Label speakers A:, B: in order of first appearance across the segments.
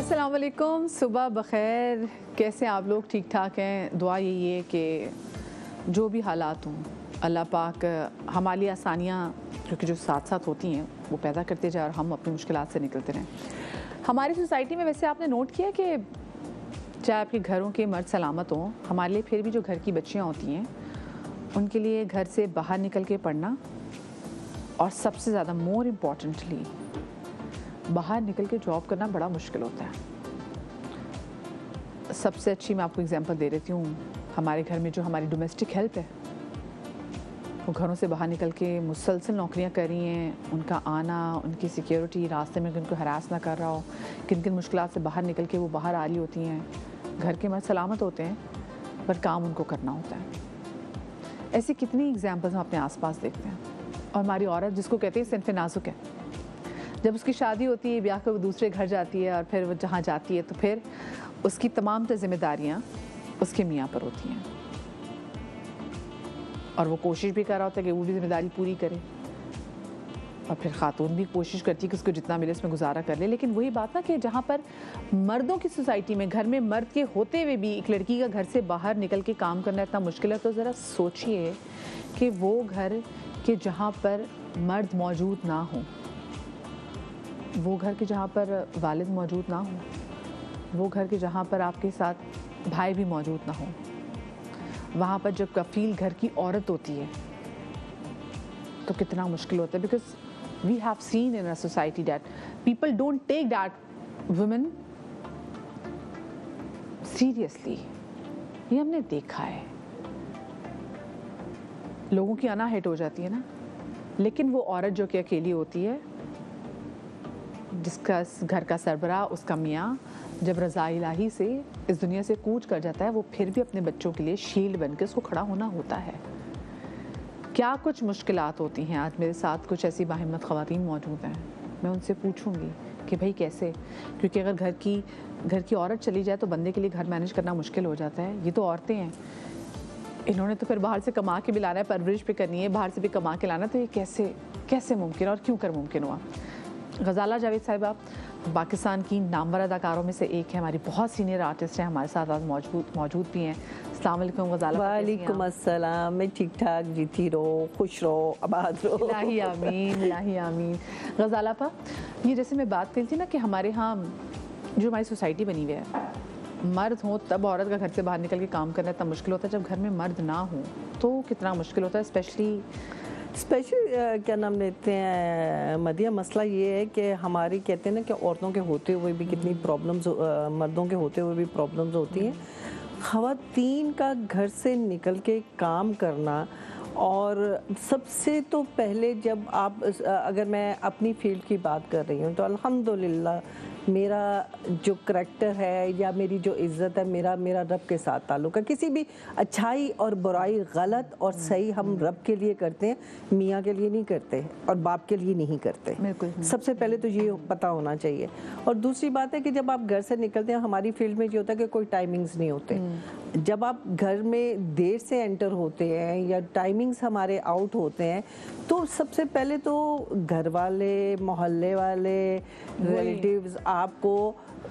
A: अस्सलाम वालेकुम, सुबह बखैर। कैसे आप लोग? ठीक ठाक हैं? दुआ यही है कि जो भी हालात हों अल्लाह पाक हमारे लिए आसानियाँ क्योंकि जो साथ साथ होती हैं वो पैदा करते जाए और हम अपनी मुश्किलात से निकलते रहें। हमारी सोसाइटी में वैसे आपने नोट किया कि चाहे आपके घरों के मर्द सलामत हों, हमारे लिए फिर भी जो घर की बच्चियाँ होती हैं उनके लिए घर से बाहर निकल के पढ़ना और सबसे ज़्यादा मोर इम्पॉर्टेंटली बाहर निकल के जॉब करना बड़ा मुश्किल होता है। सबसे अच्छी मैं आपको एग्जांपल दे देती हूँ, हमारे घर में जो हमारी डोमेस्टिक हेल्प है वो घरों से बाहर निकल के मुसलसल नौकरियाँ कर रही हैं। उनका आना, उनकी सिक्योरिटी, रास्ते में उनको हरास ना कर रहा हो, किन किन मुश्किलात से बाहर निकल के वो बाहर आ रही होती हैं। घर के मर्द सलामत होते हैं पर काम उनको करना होता है। ऐसी कितनी एग्जाम्पल्स हम अपने आसपास देखते हैं। और हमारी औरत जिसको कहते हैं सिन्फ़े नाजुक है, जब उसकी शादी होती है, ब्याह कर वो दूसरे घर जाती है और फिर वो जहाँ जाती है तो फिर उसकी तमाम जिम्मेदारियाँ उसके मियाँ पर होती हैं और वो कोशिश भी कर रहा होता है कि वो भी जिम्मेदारी पूरी करे और फिर खातून भी कोशिश करती है कि उसको जितना मिले उसमें गुजारा कर ले। लेकिन वही बात ना कि जहाँ पर मर्दों की सोसाइटी में घर में मर्द के होते हुए भी एक लड़की का घर से बाहर निकल के काम करना इतना मुश्किल है, तो ज़रा सोचिए कि वो घर के जहाँ पर मर्द मौजूद ना हो, वो घर के जहाँ पर वालिद मौजूद ना हो, वो घर के जहाँ पर आपके साथ भाई भी मौजूद ना हो, वहाँ पर जब कफील घर की औरत होती है तो कितना मुश्किल होता है। Because we have seen in a society that people don't take that women seriously. ये हमने देखा है, लोगों की अनाहट हो जाती है ना, लेकिन वो औरत जो कि अकेली होती है, जिसका घर का सरबराह उसका मियाँ जब रज़ा इलाही से इस दुनिया से कूच कर जाता है, वो फिर भी अपने बच्चों के लिए शील्ड बनकर उसको खड़ा होना होता है। क्या कुछ मुश्किलात होती हैं। आज मेरे साथ कुछ ऐसी बाहिम्मत ख़वातीन मौजूद हैं, मैं उनसे पूछूंगी कि भाई कैसे, क्योंकि अगर घर की औरत चली जाए तो बंदे के लिए घर मैनेज करना मुश्किल हो जाता है। ये तो औरतें हैं, इन्होंने तो फिर बाहर से कमा के भी लाना है, परवरिश भी करनी है, बाहर से भी कमा के लाना, तो ये कैसे मुमकिन और क्यों कर मुमकिन हुआ। गज़ाला जावेद साहिबा पाकिस्तान की नामवर अदाकारों में से एक है, हमारी बहुत सीनियर आर्टिस्ट हैं, हमारे साथ आज मौजूद भी हैं। अस्सलाम वालेकुम गज़ाला।
B: वालेकुम अस्सलाम। मैं ठीक ठाक, जीती रहो, खुश रहो, आबाद रहो।
A: इलाही आमीन, इलाही आमीन। गज़ाला पा, ये जैसे मैं बात करी थी ना कि हमारे यहाँ जो हमारी सोसाइटी बनी हुई है, मर्द हो तब औरत का घर से बाहर निकल के काम करना इतना मुश्किल होता है, जब घर में मर्द ना हो तो कितना मुश्किल होता है। स्पेशल
B: क्या नाम लेते हैं मदिया, मसला ये है कि हमारी कहते हैं ना कि औरतों के होते हुए भी कितनी प्रॉब्लम्स, मर्दों के होते हुए भी प्रॉब्लम्स होती हैं। ख़वातीन का घर से निकल के काम करना, और सबसे तो पहले जब आप, अगर मैं अपनी फील्ड की बात कर रही हूँ तो अल्हम्दुलिल्लाह मेरा जो करैक्टर है या मेरी जो इज़्ज़त है, मेरा रब के साथ ताल्लुक़ है। किसी भी अच्छाई और बुराई, गलत और सही हम रब के लिए करते हैं, मियाँ के लिए नहीं करते और बाप के लिए नहीं करते। सबसे पहले तो ये पता होना चाहिए। और दूसरी बात है कि जब आप घर से निकलते हैं, हमारी फील्ड में ये होता है कि कोई टाइमिंग्स नहीं होते। जब आप घर में देर से एंटर होते हैं या टाइमिंग्स हमारे आउट होते हैं, तो सबसे पहले तो घर वाले, मोहल्ले वाले, रिलेटिव्स आपको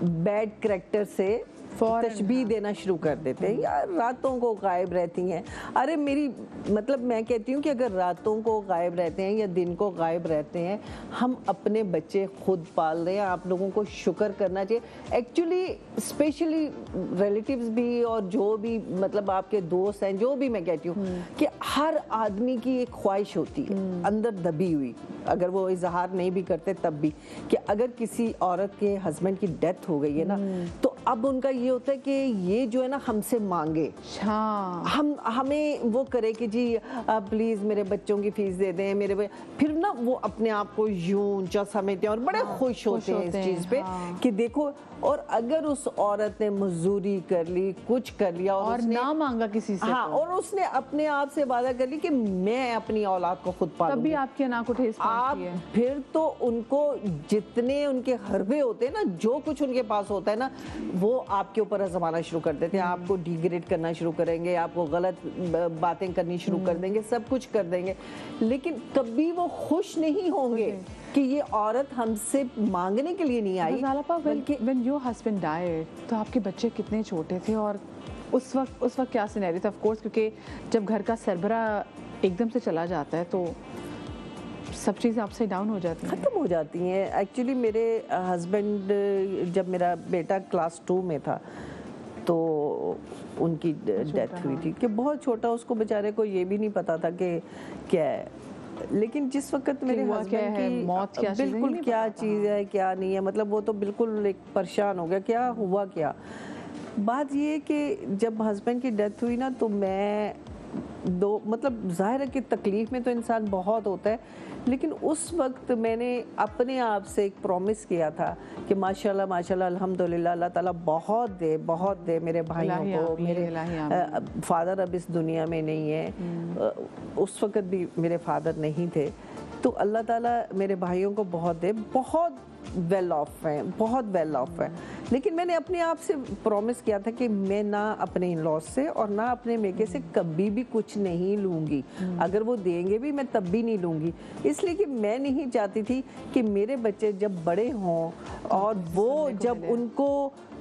B: बैड करैक्टर से तशबीह देना शुरू कर देते हैं। यार रातों को गायब रहती हैं। अरे मेरी मतलब मैं कहती हूँ कि अगर रातों को गायब रहते हैं या दिन को गायब रहते हैं, हम अपने बच्चे खुद पाल रहे हैं। आप लोगों को शुक्र करना चाहिए। एक्चुअली स्पेशली रिलेटिव्स भी और जो भी मतलब आपके दोस्त हैं, जो भी मैं कहती हूँ कि हर आदमी की एक ख्वाहिश होती है अंदर दबी हुई, अगर वो इजहार नहीं भी करते तब भी, कि अगर किसी औरत के हस्बैंड की डेथ हो गई है ना, तो अब उनका ये होता है कि ये जो है ना हमसे मांगे, हमें वो करे कि जी प्लीज़ मेरे बच्चों की फीस दे दें, फिर ना वो अपने आप को यूं ऊंचा समझते हैं और बड़े खुश होते हैं इस चीज़ पे कि देखो। और अगर उस औरत ने मजदूरी कर ली, कुछ कर लिया और
A: ना मांगा किसी से,
B: और उसने अपने आप से वादा कर ली कि मैं अपनी औलाद को खुद पालूंगी,
A: तब भी आपकी नाक को ठेस
B: आप
A: मांगती है।
B: फिर तो उनको जितने उनके हरबे होते हैं ना, जो कुछ उनके पास होता है ना, वो आपके ऊपर आजमाना शुरू कर देते हैं, आपको डिग्रेड करना शुरू करेंगे, आपको गलत बातें करनी शुरू कर देंगे, सब कुछ कर देंगे, लेकिन कभी वो खुश नहीं होंगे कि ये औरत हमसे मांगने के लिए नहीं आई।
A: बल्कि व्हेन योर हस्बैंड डाइड, तो आपके बच्चे कितने छोटे थे और उस वक्त क्या सिनेरियो था? ऑफ कोर्स, क्योंकि जब घर का सरबरा एकदम से चला जाता है तो सब चीज़ें अपसाइड डाउन हो जाती हैं,
B: खत्म हो जाती हैं। एक्चुअली मेरे हस्बैंड, जब मेरा बेटा क्लास 2 में था तो उनकी डेथ हुई थी, कि बहुत छोटा, उसको बेचारे को ये भी नहीं पता था कि क्या है। लेकिन जिस वक्त मेरे हस्बैंड की
A: मौत क्या
B: बिल्कुल क्या चीज़ है क्या नहीं है, मतलब वो तो बिल्कुल एक परेशान हो गया, क्या हुआ क्या। बात ये है कि जब हस्बैंड की डेथ हुई ना, तो मैं मतलब जाहिर है कि तकलीफ में तो इंसान बहुत होता है, लेकिन उस वक्त मैंने अपने आप से एक प्रॉमिस किया था कि माशाल्लाह माशाल्लाह अल्हम्दुलिल्लाह, अल्लाह ताला बहुत दे मेरे भाइयों को। मेरे फादर अब इस दुनिया में नहीं है, उस वक्त भी मेरे फादर नहीं थे, तो अल्लाह ताला मेरे भाइयों को बहुत दे, बहुत वेल ऑफ हैं, बहुत वेल ऑफ हैं। लेकिन मैंने अपने आप से प्रॉमिस किया था कि मैं ना अपने इन लॉज से और ना अपने मेके से कभी भी कुछ नहीं लूँगी, अगर वो देंगे भी मैं तब भी नहीं लूँगी, इसलिए कि मैं नहीं चाहती थी कि मेरे बच्चे जब बड़े हों और वो जब उनको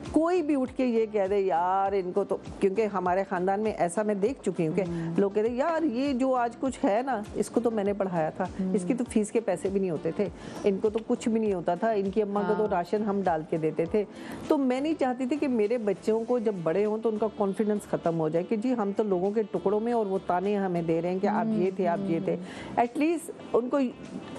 B: कोई भी उठ के ये कह दे यार इनको तो, क्योंकि हमारे ख़ानदान में ऐसा मैं देख चुकी हूँ कि लोग कहते यार ये जो आज कुछ है ना, इसको तो मैंने पढ़ाया था, इसकी तो फीस के पैसे भी नहीं होते थे, इनको तो कुछ भी नहीं होता था, इनकी अम्मा को तो राशन हम डाल के देते थे। तो मैं नहीं चाहती थी कि मेरे बच्चों को जब बड़े हों तो उनका कॉन्फिडेंस ख़त्म हो जाए कि जी हम तो लोगों के टुकड़ों में और वो ताने हमें दे रहे हैं कि आप ये थे, आप ये थे। एटलीस्ट उनको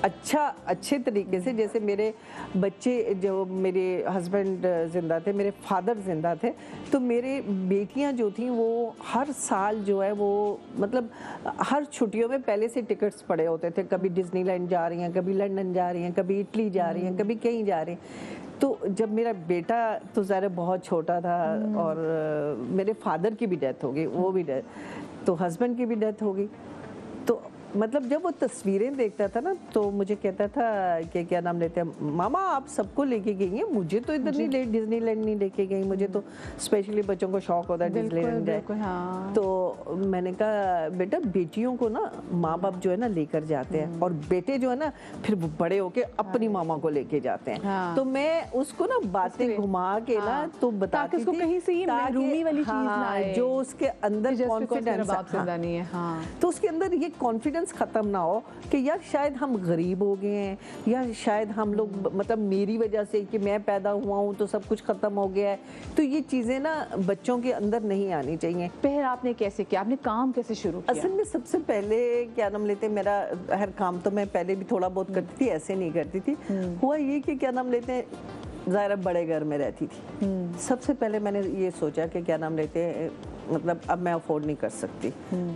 B: अच्छे तरीके से, जैसे मेरे बच्चे, जो मेरे हस्बैंड जिंदा थे, मेरे फादर जिंदा थे, तो मेरे बेटियां जो थी वो हर साल जो है वो मतलब हर छुट्टियों में पहले से टिकट्स पड़े होते थे, कभी डिज्नीलैंड जा रही हैं, कभी लंदन जा रही हैं, कभी इटली जा रही हैं, कभी कहीं जा रही हैं। तो जब मेरा बेटा तो ज़रा बहुत छोटा था और मेरे फादर की भी डेथ हो गई, वो भी डेथ, तो हस्बैंड की भी डेथ हो गई, तो मतलब जब वो तस्वीरें देखता था ना तो मुझे कहता था कि क्या नाम लेते हैं, मामा आप सबको लेके गई हैं, मुझे तो इधर नहीं, डिज्नीलैंड नहीं लेके गई, मुझे तो स्पेशली बच्चों को शौक होता है डिज्नीलैंड जाए।
A: हाँ।
B: तो मैंने कहा बेटा बेटियों को ना माँ बाप जो है ना लेकर जाते हैं, और बेटे जो है ना फिर बड़े होके अपनी मामा को लेके जाते हैं।
A: हाँ।
B: तो मैं उसको ना बातें घुमा के ना तो बताती थी
A: कहीं से ये महरूमी वाली चीज ना आए,
B: जो उसके अंदर कॉन्फिडेंस
A: है,
B: तो उसके अंदर ये कॉन्फिडेंस खत्म ना हो कि यार शायद हम गरीब हो गए हैं, या शायद हम लोग मतलब मेरी वजह से कि मैं पैदा हुआ हूँ तो सब कुछ खत्म हो गया है। तो ये चीजें ना बच्चों के अंदर नहीं आनी चाहिए।
A: फिर आपने कैसे किया, आपने काम कैसे शुरू किया?
B: असल में सबसे पहले क्या नाम लेते, मेरा हर काम तो मैं पहले भी थोड़ा बहुत करती थी, ऐसे नहीं करती थी। हुआ ये कि क्या नाम लेते हैं, ज़ाहिर बड़े घर में रहती थी। सबसे पहले मैंने ये सोचा कि क्या नाम लेते हैं, मतलब अब मैं अफोर्ड नहीं कर सकती,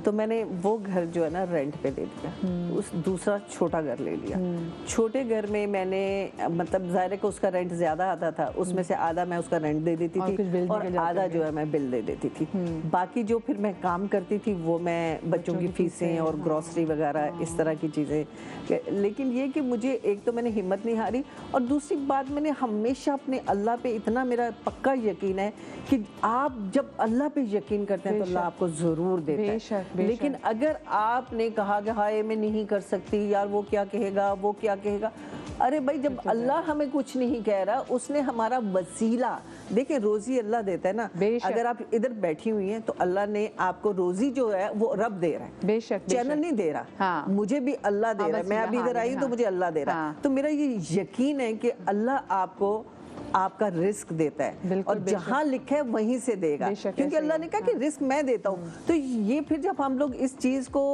B: तो मैंने वो घर जो है ना रेंट पे ले लिया, उस दूसरा छोटा घर ले लिया। छोटे घर में मैंने मतलब ज़ाहिर है कि उसका रेंट ज़्यादा आता था, उसमें से आधा मैं उसका रेंट दे देती थी और आधा जो है मैं बिल दे देती थी। बाकी जो फिर मैं काम करती थी वो मैं बच्चों की फीसें और ग्रॉसरी वगैरह इस तरह की चीज़ें। लेकिन ये कि मुझे एक तो मैंने हिम्मत नहीं हारी, और दूसरी बात मैंने हमेशा अपने अल्लाह पे इतना मेरा पक्का यकीन है कि आप जब अल्लाह पे यकीन करते हैं तो अल्लाह आपको जरूर देता है। लेकिन अगर आपने कहा कि हाय मैं नहीं कर सकती यार, वो क्या कहेगा, वो क्या कहेगा, अरे भाई जब अल्लाह हमें कुछ नहीं कह रहा, उसने हमारा वसीला, देखिए रोजी अल्लाह देता है ना, अगर आप इधर बैठी हुई हैं तो अल्लाह ने आपको रोजी जो है वो रब दे रहा है, बेशक चैनल नहीं दे रहा। हाँ। मुझे भी अल्लाह दे रहा है, मैं अभी इधर आई हूँ तो मुझे अल्लाह दे रहा है। तो मेरा ये यकीन है कि अल्लाह आपको आपका रिस्क देता है, और जहां लिखा है वहीं से देगा, क्योंकि अल्लाह ने कहा कि रिस्क मैं देता हूँ। तो ये फिर जब हम लोग इस चीज को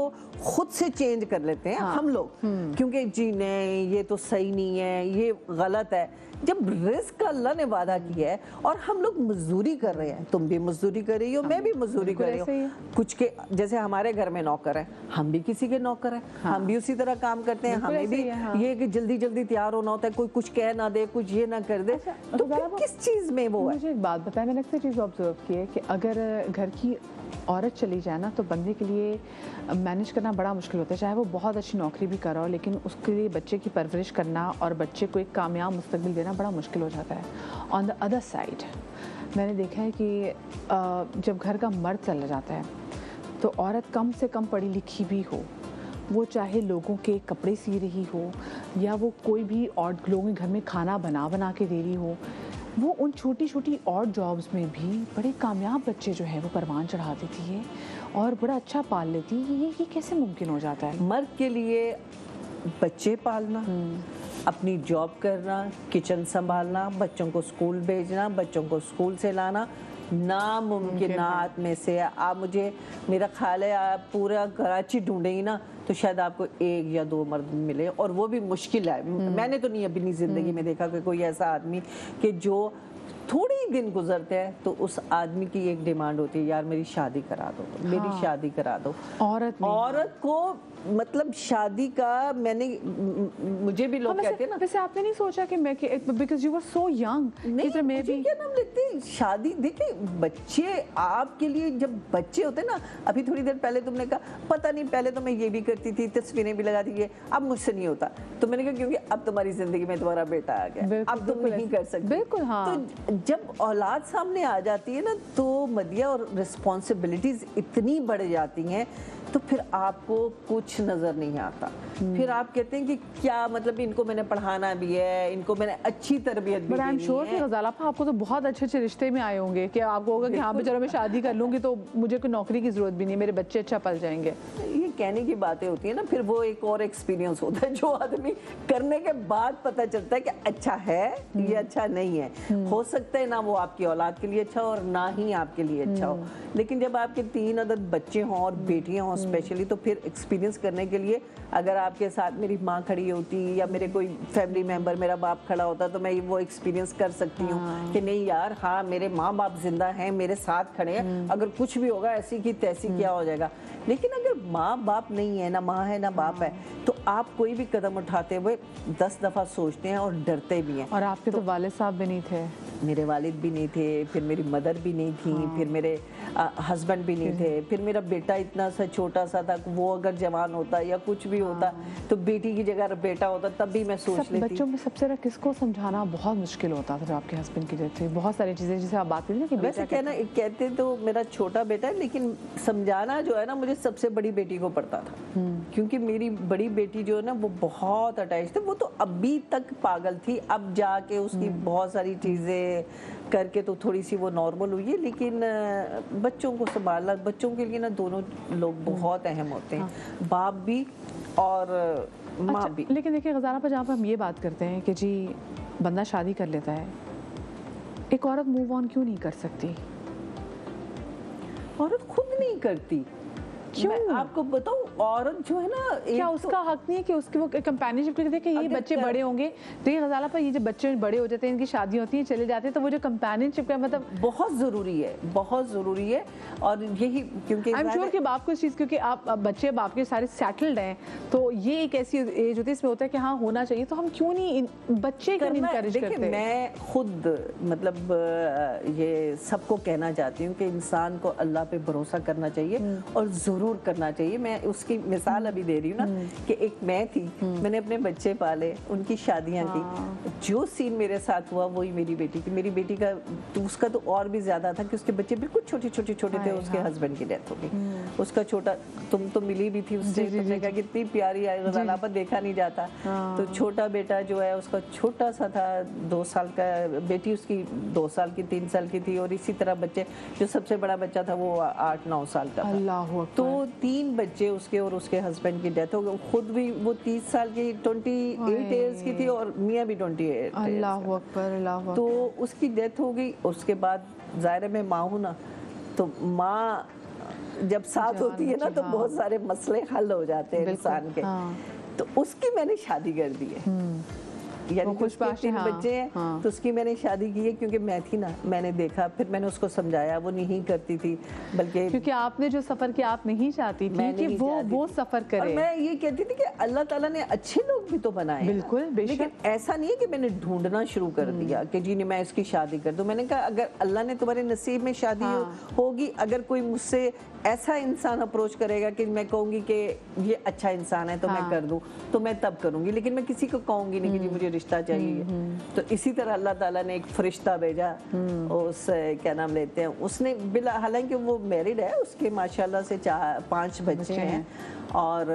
B: खुद से चेंज कर लेते हैं हम लोग, क्योंकि जी नहीं ये तो सही नहीं है, ये गलत है, जब रिस्क का अल्लाह ने वादा किया है और हम लोग मजदूरी कर रहे हैं, तुम भी मजदूरी कर रही हो, मैं भी मजदूरी कर रही हूँ, कुछ के जैसे हमारे घर में नौकर है, हम भी किसी के नौकर हैं, हम भी उसी तरह काम करते हैं, हमें भी ये कि जल्दी जल्दी तैयार होना होता है, कोई कुछ कह ना दे, कुछ ये ना कर दे, तो फिर किस चीज़ में वो है?
A: मुझे एक बात बताएं, मैंने अक्सर चीज़ ऑब्जर्व की है कि अगर घर की औरत चली जाए ना तो बंदे के लिए मैनेज करना बड़ा मुश्किल होता है, चाहे वो बहुत अच्छी नौकरी भी कर रहा हो, लेकिन उसके लिए बच्चे की परवरिश करना और बच्चे को एक कामयाब मुस्तकबिल देना बड़ा मुश्किल हो जाता है। ऑन द अदर साइड मैंने देखा है कि जब घर का मर्द चला जाता है तो औरत कम से कम पढ़ी लिखी भी हो, वो चाहे लोगों के कपड़े सी रही हो या वो कोई भी और लोगों के घर में खाना बना के दे रही हो, वो उन छोटी छोटी और जॉब्स में भी बड़े कामयाब बच्चे जो है वो परवान चढ़ा देती है और बड़ा अच्छा पाल लेती है। ये कैसे मुमकिन हो जाता है?
B: मर्द के लिए बच्चे पालना, अपनी जॉब करना, किचन संभालना, बच्चों को स्कूल भेजना, बच्चों को स्कूल से लाना नामुमकिनात में से। आप मुझे, मेरा ख्याल है आप पूरा कराची ढूंढेंगी ना तो शायद आपको 1 या 2 मर्द मिले, और वो भी मुश्किल है। मैंने तो नहीं अपनी ज़िंदगी में देखा कि कोई ऐसा आदमी कि जो थोड़े ही दिन गुजरते हैं तो उस आदमी की एक डिमांड होती है, यार मेरी शादी करा दो, मेरी शादी करा दो। औरत को मतलब शादी का, मुझे भी लोग कहते हैं ना,
A: वैसे आपने नहीं सोचा कि मैं, because you were so young,
B: नहीं मैं भी क्या नाम लेते हैं शादी। देखिए बच्चे आपके लिए, जब बच्चे होते हैं ना, अभी थोड़ी देर पहले तुमने कहा पता नहीं पहले तो मैं ये भी करती थी, तस्वीरें भी लगाती थी, अब मुझसे नहीं होता, तो मैंने कहा क्योंकि अब तुम्हारी जिंदगी में तुम्हारा बेटा आ गया, अब तुम नहीं कर सकते।
A: बिल्कुल हाँ।
B: तो जब औलाद सामने आ जाती है ना तो मदिया और रिस्पॉन्सिबिलिटीज इतनी बढ़ जाती हैं तो फिर आपको कुछ नजर नहीं आता। फिर आप कहते हैं कि क्या मतलब इनको मैंने पढ़ाना भी है, इनको मैंने अच्छी तरबियत भी देनी है।
A: गजाला आपको तो बहुत अच्छे रिश्ते में आए होंगे कि आपको होगा कि हाँ चलो मैं शादी कर लूंगी तो मुझे कोई नौकरी की जरूरत भी नहीं, मेरे बच्चे अच्छा पल जाएंगे।
B: ये कहने की बातें होती है ना, फिर वो एक और एक्सपीरियंस होता है जो आदमी करने के बाद पता चलता है कि अच्छा है ये अच्छा नहीं है। हो सकता है ना वो आपकी औलाद के लिए अच्छा और ना ही आपके लिए अच्छा हो, लेकिन जब आपके 3 अदद बच्चे हों और बेटियां हों स्पेशली, तो फिर एक्सपीरियंस करने के लिए अगर आपके साथ मेरी माँ खड़ी होती या मेरे कोई फैमिली मेंबर, मेरा बाप खड़ा होता, तो मैं वो एक्सपीरियंस कर सकती हूँ कि नहीं यार हाँ मेरे माँ बाप जिंदा हैं, मेरे साथ खड़े हैं, अगर कुछ भी होगा ऐसी की तैसी क्या हो जाएगा। लेकिन अगर माँ बाप नहीं है, ना माँ है ना बाप है, तो आप कोई भी कदम उठाते हुए 10 दफा सोचते हैं और डरते भी हैं।
A: और आपके तो वालिद साहब भी नहीं थे?
B: मेरे वालिद भी नहीं थे, फिर मेरी मदर भी नहीं थी, फिर मेरे हस्बैंड भी नहीं थे, फिर मेरा बेटा इतना सा छोटा सा था, वो अगर जवान होता या कुछ भी होता तो बेटी की जगह बेटा होता तब भी मैं सोच लेती।
A: बच्चों में सबसे ज़्यादा किसको समझाना बहुत मुश्किल होता था? जब आपके हस्बैंड की डेथ हुई, बहुत सारी चीज़ें जिसे आप बात करें कि
B: वैसे कहते तो मेरा छोटा बेटा है, लेकिन समझाना जो है ना मुझे सबसे बड़ी बेटी को पड़ता था, क्योंकि मेरी बड़ी बेटी जो है ना वो बहुत अटैच थी, वो तो अभी तक पागल थी, अब जाके उसकी बहुत सारी चीज़ें करके तो थोड़ी सी वो नॉर्मल हुई है। लेकिन बच्चों को संभालना, बच्चों के लिए ना दोनों लोग बहुत अहम होते हैं, बाप भी और माँ भी।
A: लेकिन देखिए गजाला पर जहाँ पर हम ये बात करते हैं कि जी बंदा शादी कर लेता है, एक औरत मूव ऑन क्यों नहीं कर सकती?
B: औरत खुद नहीं करती। क्यों? मैं आपको बताऊं, औरत जो है ना,
A: क्या उसका हक नहीं है कि उसकी वो कंपेनियनशिप के लिए कि ये बच्चे बड़े होंगे, तो ये गजाला पर ये जब बच्चे बड़े हो जाते हैं, इनकी शादी होती है, चले जाते हैं, तो वो जो कंपेनियनशिप का मतलब
B: बहुत ज़रूरी है, बहुत ज़रूरी है। और यही क्योंकि
A: आई एम श्योर कि बाप को इस चीज़, क्योंकि आप बच्चे बाप के सारे सेटल्ड हैं, तो ये एक ऐसी एज होती है इसमें होता है कि हाँ होना चाहिए, तो हम क्यों नहीं बच्चे को इनकरेज करते?
B: मैं खुद मतलब ये सबको कहना चाहती हूँ कि इंसान को अल्लाह पे भरोसा करना चाहिए और ज़रूर करना चाहिए। मैं उसकी मिसाल अभी दे रही हूँ ना कि एक मैं थी, मैंने अपने बच्चे पाले, उनकी शादियाँ की, जो सीन मेरे साथ हुआ वही मेरी बेटी की। मेरी बेटी का तो उसका तो और भी ज्यादा था कि उसके बच्चे बिल्कुल छोटे थे, उसके हस्बैंड की डेथ हो गई। उसका छोटा, तुम तो मिली भी थी उससे, तुमने कहा कितनी प्यारी आई, गजाला पर देखा नहीं जाता। तो छोटा बेटा जो है उसका छोटा सा था, 2 साल का, बेटी उसकी 2 साल की 3 साल की थी, और इसी तरह बच्चे, जो सबसे बड़ा बच्चा था वो 8-9 साल का था। तो 3 बच्चे उसके और उसके हस्बैंड की डेथ हो गई। खुद भी वो 30 साल की 28 ईयर्स की थी और मियाँ भी 28।
A: अल्लाह अकबर, अल्लाह अकबर।
B: तो उसकी डेथ हो गई। उसके बाद ज़ाहिर है मैं माँ हूँ ना, तो माँ जब साथ होती है ना तो बहुत सारे मसले हल हो जाते हैं इंसान के। तो उसकी मैंने शादी कर दी है। यानी
A: खुश
B: उसके
A: बाश
B: 3
A: हाँ,
B: बच्चे हैं
A: हाँ।
B: तो उसकी मैंने शादी की है क्योंकि मैं थी ना, मैंने देखा, फिर मैंने उसको समझाया, वो नहीं करती थी, बल्कि
A: क्योंकि आपने जो सफर किया आप नहीं चाहती थी कि वो सफर
B: और
A: करे।
B: मैं ये कहती थी कि अल्लाह ताला ने अच्छे लोग भी तो बनाए हैं।
A: बिल्कुल, बेशक।
B: लेकिन ऐसा नहीं है कि मैंने ढूंढना शुरू कर दिया कि जी नहीं मैं इसकी शादी कर दूं। मैंने कहा अगर अल्लाह ने तुम्हारे नसीब में शादी होगी, अगर कोई मुझसे ऐसा इंसान अप्रोच करेगा कि मैं कहूंगी कि ये अच्छा इंसान है तो मैं कर दूं, तो मैं तब करूंगी, लेकिन मैं किसी को कहूंगी नहीं कि जी मुझे रिश्ता चाहिए। तो इसी तरह अल्लाह ताला ने एक फरिश्ता भेजा, उस क्या नाम लेते हैं, उसने बिला, हालांकि वो मैरिड है, उसके माशाल्लाह से 5 बच्चे हैं, और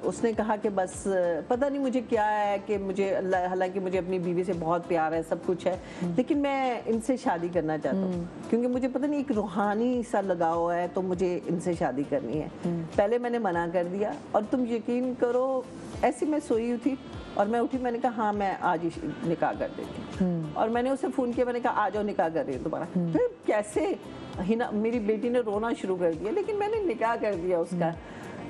B: उसने कहा कि बस पता नहीं मुझे क्या है कि मुझे हालांकि मुझे अपनी बीवी से बहुत प्यार है, सब कुछ है, लेकिन मैं इनसे शादी करना चाहता हूँ क्योंकि मुझे पता नहीं एक रूहानी सा लगाव है, तो मुझे इनसे शादी करनी है। पहले मैंने मना कर दिया, और तुम यकीन करो ऐसी मैं सोई हुई थी और मैं उठी, मैंने कहा हाँ मैं आज ही निकाह कर देती हूँ, और मैंने उसे फ़ोन किया, मैंने कहा आ जाओ निकाह कर रही हूँ तुम्हारा। फिर कैसे हिना, मेरी बेटी ने रोना शुरू कर दिया, लेकिन मैंने निकाह कर दिया उसका।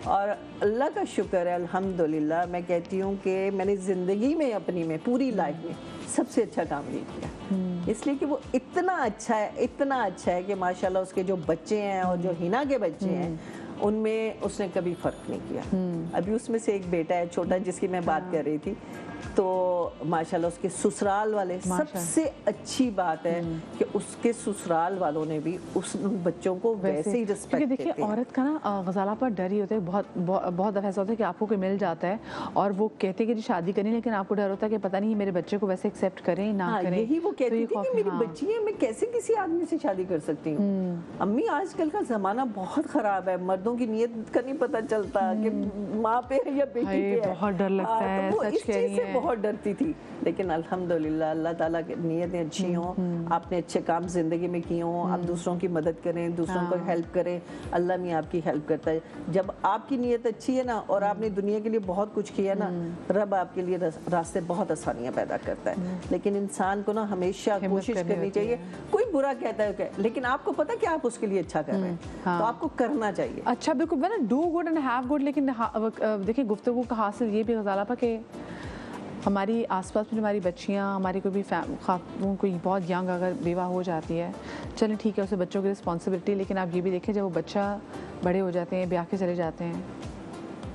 B: और अल्लाह का शुक्र है अल्हम्दुलिल्लाह, मैं कहती हूँ कि मैंने ज़िंदगी में अपनी में पूरी लाइफ में सबसे अच्छा काम ये किया, इसलिए कि वो इतना अच्छा है, इतना अच्छा है कि माशाल्लाह उसके जो बच्चे हैं और जो हिना के बच्चे हैं उनमें उसने कभी फ़र्क नहीं किया। अभी उसमें से एक बेटा है छोटा जिसकी मैं बात कर रही थी, तो माशाल्लाह उसके ससुराल वाले, सबसे अच्छी बात है कि उसके ससुराल वालों ने भी उस बच्चों को वैसे ही रिस्पेक्ट देते हैं।
A: देखिए औरत का ना गज़ाला पर डर ही होता है, बहुत दफ़ा ऐसा होता है कि आपको कोई मिल जाता है और वो कहते हैं कि जी शादी करनी, लेकिन आपको डर होता है कि पता नहीं मेरे बच्चे को वैसे एक्सेप्ट करें ना करें।
B: यही वो कहती थी कि मेरी बच्ची है, मैं कैसे किसी आदमी से शादी कर सकती हूँ। अम्मी आजकल का ज़माना बहुत ख़राब है, मर्दों की नीयत का नहीं पता चलता कि माँ पे है या बेटी पे है।
A: बहुत डर लगता है,
B: वो
A: सच
B: इस
A: कह
B: चीज़
A: रही
B: से
A: हैं।
B: बहुत डरती थी, लेकिन अल्हम्दुलिल्लाह अल्लाह ताला की नीयतें अच्छी हों, आपने अच्छे काम जिंदगी में किए हों, आप दूसरों की मदद करें, दूसरों को हेल्प करें, अल्लाह में आपकी हेल्प करता है। जब आपकी नीयत अच्छी है ना और आपने दुनिया के लिए बहुत कुछ किया ना, रब आपके लिए रास्ते बहुत आसानियाँ पैदा करता है। लेकिन इंसान को ना हमेशा कोशिश करनी चाहिए। कोई बुरा कहता है लेकिन आपको पता है कि आप उसके लिए अच्छा कर रहे हैं, तो आपको करना चाहिए।
A: अच्छा बिल्कुल, ना do good and have good. लेकिन देखिए गुफ्तगू का हासिल ये भी गज़ाला पर कि हमारी आसपास में हमारी बच्चियाँ, हमारी कोई भी खातून कोई बहुत यंग अगर बेवा हो जाती है, चलें ठीक है उसे बच्चों की रिस्पॉन्सिबिलिटी, लेकिन आप ये भी देखें जब वो बच्चा बड़े हो जाते हैं, ब्याह के चले जाते हैं,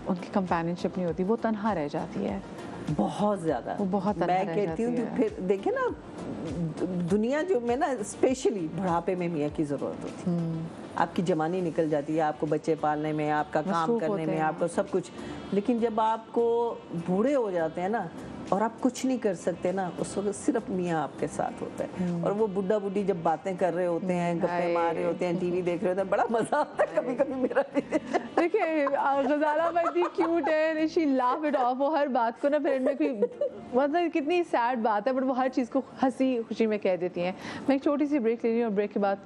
A: उनकी कंपेनियनशिप नहीं होती, वो तन्हा रह जाती है
B: बहुत ज़्यादा।
A: वो बहुत
B: मैं कहती हूँ कि फिर देखे ना दुनिया जो में ना स्पेशली बुढ़ापे में मियाँ की ज़रूरत होती है। आपकी जवानी निकल जाती है, आपको बच्चे पालने में, आपका काम करने में, आपको सब कुछ, लेकिन जब आपको बूढ़े हो जाते हैं ना और आप कुछ नहीं कर सकते ना, उस वक्त सिर्फ मियाँ आपके साथ होता है। और वो बुढ़ा बुढ़ी जब बातें कर रहे होते हैं, गप्पे मार रहे होते हैं, टीवी देख रहे होते हैं, बड़ा मजा आता है कभी कभी मेरा।
A: देखिए गज़ाला भाई इतनी क्यूट है, शी लाफ इट ऑफ, वो हर बात को ना फिर में कोई मतलब कितनी सैड बात है बट वो हर चीज़ को हंसी खुशी में कह देती हैं। मैं एक छोटी सी ब्रेक ले रही हूँ और ब्रेक के बाद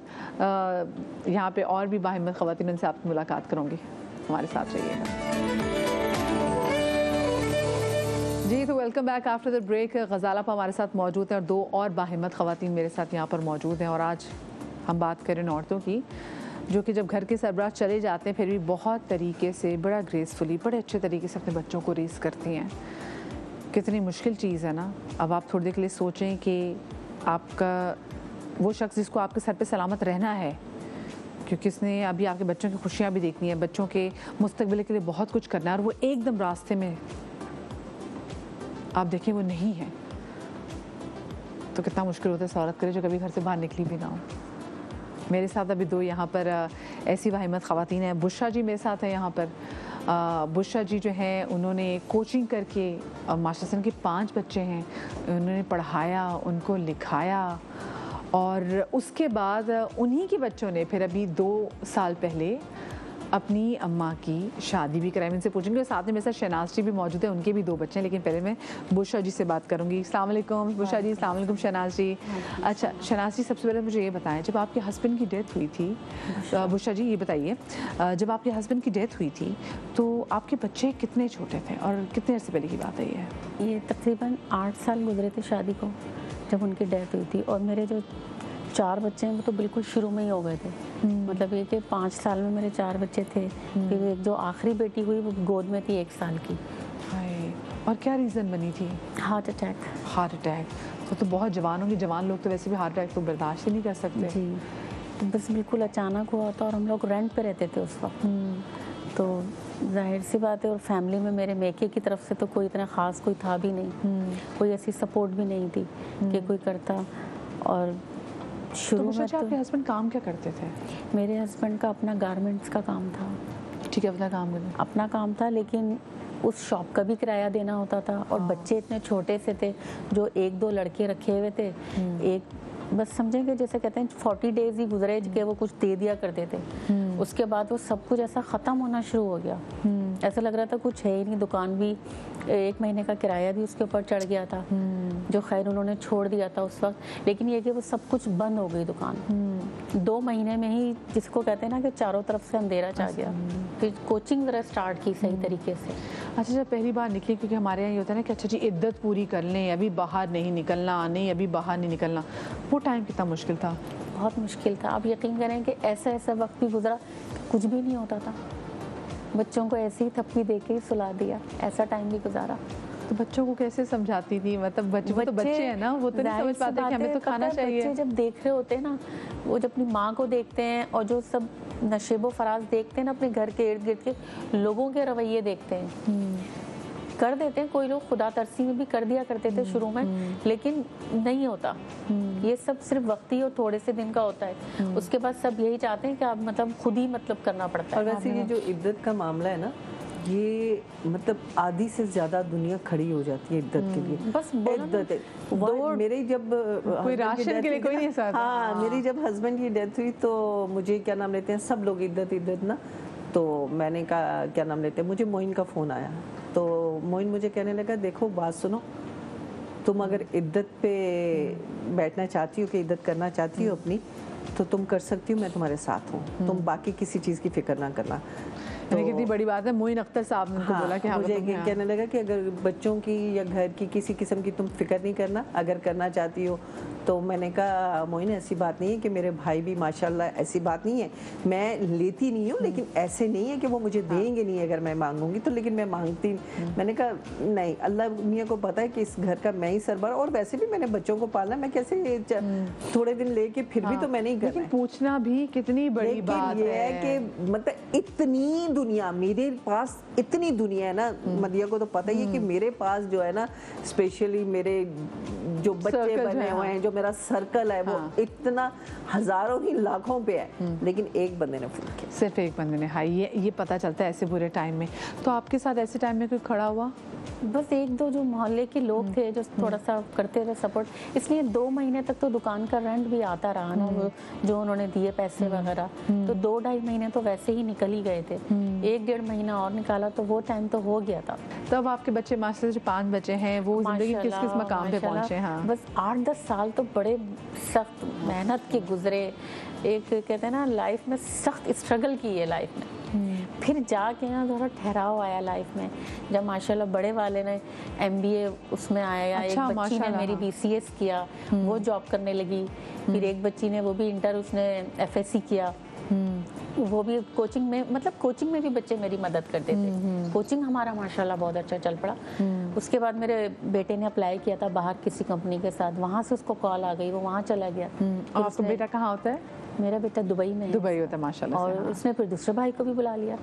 A: यहाँ पे और भी बाहिम्मत ख़वातीन, उनसे आपकी मुलाकात करूँगी, हमारे साथ रहिएगा। जी तो welcome back after the break. Ghazala पर हमारे साथ मौजूद हैं और 2 और बाहिम्मत ख़वातीन मेरे साथ यहाँ पर मौजूद हैं, और आज हम बात करें उन औरतों की जो कि जब घर के सरबराह चले जाते हैं फिर भी बहुत तरीके से, बड़ा ग्रेसफुली, बड़े अच्छे तरीके से अपने बच्चों को रेस करती हैं। कितनी मुश्किल चीज़ है ना। अब आप थोड़ी देर के लिए सोचें कि आपका वो शख्स जिसको आपके सर पे सलामत रहना है, क्योंकि इसने अभी आपके बच्चों की खुशियाँ भी देखनी है, बच्चों के मुस्तकबिल के लिए बहुत कुछ करना है, और वो एकदम रास्ते में आप देखें वो नहीं है, तो कितना मुश्किल होता है इस औरत के लिए जो कभी घर से बाहर निकली भी ना हो। मेरे साथ अभी 2 यहाँ पर ऐसी बाहिम्मत ख़वातीन हैं। बुशरा जी मेरे साथ हैं यहाँ पर। बुशरा जी जो हैं उन्होंने कोचिंग करके माशाल्लाह उनके 5 बच्चे हैं, उन्होंने पढ़ाया, उनको लिखाया, और उसके बाद उन्हीं के बच्चों ने फिर अभी 2 साल पहले अपनी अम्मा की शादी भी कराई। मैं इनसे पूछूंगी, और साथ में मेरे साथ शहनाज जी भी मौजूद है, उनके भी 2 बच्चे हैं, लेकिन पहले मैं बुशरा जी से बात करूंगी। अस्सलाम वालेकुम बुशरा जी। अस्सलाम वालेकुम शहनाज जी। अच्छा शहनाज जी, सबसे पहले मुझे ये बताएं, जब आपके हस्बैंड की डेथ हुई थी, बुशरा जी ये बताइए, जब आपके हस्बैंड की डेथ हुई थी तो आपके बच्चे कितने छोटे थे और कितने अर्से पहले की बात है
C: ये तकरीबन 8 साल गुजरे थे शादी को जब उनकी डेथ हुई थी, और मेरे जो 4 बच्चे हैं वो तो बिल्कुल शुरू में ही हो गए थे। मतलब ये कि 5 साल में मेरे 4 बच्चे थे, फिर एक जो आखिरी बेटी हुई वो गोद में थी 1 साल की।
A: और क्या रीज़न बनी थी?
C: Heart attack.
A: हार्ट अटैक तो बहुत जवान होंगे, जवान लोग तो वैसे भी हार्ट अटैक तो बर्दाश्त ही नहीं कर सकते।
C: जी, तो बस बिल्कुल अचानक हुआ था और हम लोग रेंट पे रहते थे उस वक्त। तो जाहिर सी बात है, और फैमिली में मेरे मेके की तरफ से तो कोई इतना ख़ास कोई था भी नहीं, कोई ऐसी सपोर्ट भी नहीं थी कि कोई करता। और शुरू में तो
A: आपके हस्बैंड काम क्या करते थे?
C: मेरे हस्बैंड का अपना गारमेंट्स का काम था।
A: ठीक है, अपना काम करते,
C: अपना काम था, लेकिन उस शॉप का भी किराया देना होता था। और बच्चे इतने छोटे से थे, जो 1-2 लड़के रखे हुए थे, एक बस समझेंगे जैसे कहते हैं 40 डेज ही गुजरे कि वो कुछ दे दिया करते थे। उसके बाद वो सब कुछ ऐसा ख़त्म होना शुरू हो गया। ऐसा लग रहा था कुछ है ही नहीं। दुकान भी 1 महीने का किराया भी उसके ऊपर चढ़ गया था, जो खैर उन्होंने छोड़ दिया था उस वक्त। लेकिन ये कि वो सब कुछ बंद हो गई दुकान। 2 महीने में ही, जिसको कहते हैं ना कि चारों तरफ से अंधेरा छा गया। फिर कोचिंग ज़रा स्टार्ट की सही तरीके से।
A: अच्छा, जब पहली बार निकली, क्योंकि हमारे यहाँ ये होता है ना कि अच्छा जी इद्दत पूरी कर लें, अभी बाहर नहीं निकलना, नहीं अभी बाहर नहीं निकलना, वो टाइम कितना मुश्किल था?
C: बहुत मुश्किल था। आप यकीन करें कि ऐसा ऐसा वक्त भी गुजरा, कुछ भी नहीं होता था, बच्चों को ऐसे ही थप्पी दे के ही सुला दिया, ऐसा टाइम भी गुजारा।
A: तो बच्चों को कैसे समझाती थी? मतलब बच्चे तो बच्चे हैं ना, वो तो नहीं समझ पाते कि हमें तो खाना चाहिए।
C: बच्चे जब देख रहे होते हैं ना, वो जब अपनी माँ को देखते हैं और जो सब नशेबो फराज देखते हैं ना, अपने घर के इर्द गिर्द के लोगों के रवैये देखते हैं, कर देते हैं। कोई लोग खुदा तरसी में भी कर दिया करते थे शुरू में, लेकिन नहीं होता। ये सब सिर्फ वक्ती और थोड़े से दिन का होता है। उसके बाद सब यही चाहते हैं कि आप मतलब खुद ही मतलब करना पड़ता है।
B: और वैसे ये जो इद्दत का मामला है ना, ये मतलब आधी से ज्यादा दुनिया खड़ी हो जाती है इद्दत के लिए।
C: बस
B: इद्दत है। मेरे जब
A: कोई राशन के लिए कोई नहीं साथ।
B: हाँ, मेरी जब हस्बैंड की डेथ हुई तो मुझे क्या नाम लेते हैं, सब लोग इद्दत इद्दत ना, तो मैंने कहा क्या नाम लेते हैं, मुझे मोइन का फ़ोन आया। तो मोइन मुझे कहने लगा, देखो बात सुनो, तुम अगर इद्दत पे बैठना चाहती हो, कि इद्दत करना चाहती हो अपनी, तो तुम कर सकती हो, मैं तुम्हारे साथ हूँ, तुम बाकी किसी चीज़ की फिक्र ना करना।
A: तो कितनी बड़ी बात है, मोइन अख्तर साहब ने
B: हाँ,
A: बोला कि
B: मुझे कहने लगा कि अगर बच्चों की या घर की किसी किस्म की तुम फिक्र नहीं करना, अगर करना चाहती हो। तो मैंने कहा मोइन ऐसी बात नहीं है कि मेरे भाई भी माशाल्लाह, ऐसी बात नहीं है, मैं लेती नहीं हूँ, लेकिन ऐसे नहीं है कि वो मुझे देंगे नहीं अगर मैं मांगूंगी तो, लेकिन मैं मांगती। मैंने कहा नहीं, अल्लाह मियाँ को पता है कि इस घर का मैं ही सरबर, और वैसे भी मैंने बच्चों को पालना, मैं कैसे थोड़े दिन लेके फिर भी तो मैं नहीं करना।
A: पूछना भी कितनी बड़ी बात
B: है कि मतलब इतनी दुनिया मेरे पास, इतनी दुनिया है ना, मदिया को तो पता ही है कि मेरे पास जो है ना, स्पेशली मेरे जो बच्चे बने हुए हैं, जो मेरा सर्कल है, वो इतना हजारों ही लाखों पे है, लेकिन एक बंदे ने फोन किया,
A: सिर्फ एक बंदे ने। हाँ, ये पता चलता है ऐसे बुरे टाइम में। तो आपके साथ ऐसे टाइम में कोई खड़ा हुआ?
C: बस 1-2 जो मोहल्ले के लोग थे जो थोड़ा सा करते रहे सपोर्ट, इसलिए 2 महीने तक तो दुकान का रेंट भी आता रहा ना, वो जो उन्होंने दिए पैसे वगैरह, तो 2-2.5 महीने तो वैसे ही निकल ही गए थे। 1-1.5 महीना और निकाला तो वो टाइम तो हो गया था।
A: तब आपके बच्चे माशाल्लाह जो 5 बच्चे हैं, वो जिंदगी किस किस मकाम पे पहुंचे? हाँ,
C: बस 8-10 साल तो बड़े सख्त मेहनत के गुजरे। एक कहते हैं ना, लाइफ में सख्त स्ट्रगल की है लाइफ में। फिर जाके ना थोड़ा ठहराव आया लाइफ में, जब माशाल्लाह बड़े वाले ने MBA उसमें आया।
A: अच्छा,
C: एक बच्ची ने मेरी BCS किया, वो जॉब करने लगी। फिर एक बच्ची ने वो भी इंटर, उसने FSC किया, वो भी कोचिंग में, मतलब कोचिंग में भी बच्चे मेरी मदद करते थे। कोचिंग हमारा माशाल्लाह बहुत अच्छा चल पड़ा। उसके बाद मेरे बेटे ने अप्लाई किया था बाहर किसी कंपनी के साथ, वहाँ से उसको कॉल आ गई, वो वहाँ चला गया।
A: और आपका बेटा कहाँ होता है?
C: मेरा बेटा दुबई में है।
A: दुबई होता है माशाल्लाह
C: और
A: से। हाँ।
C: उसने फिर दूसरे भाई को भी बुला लिया।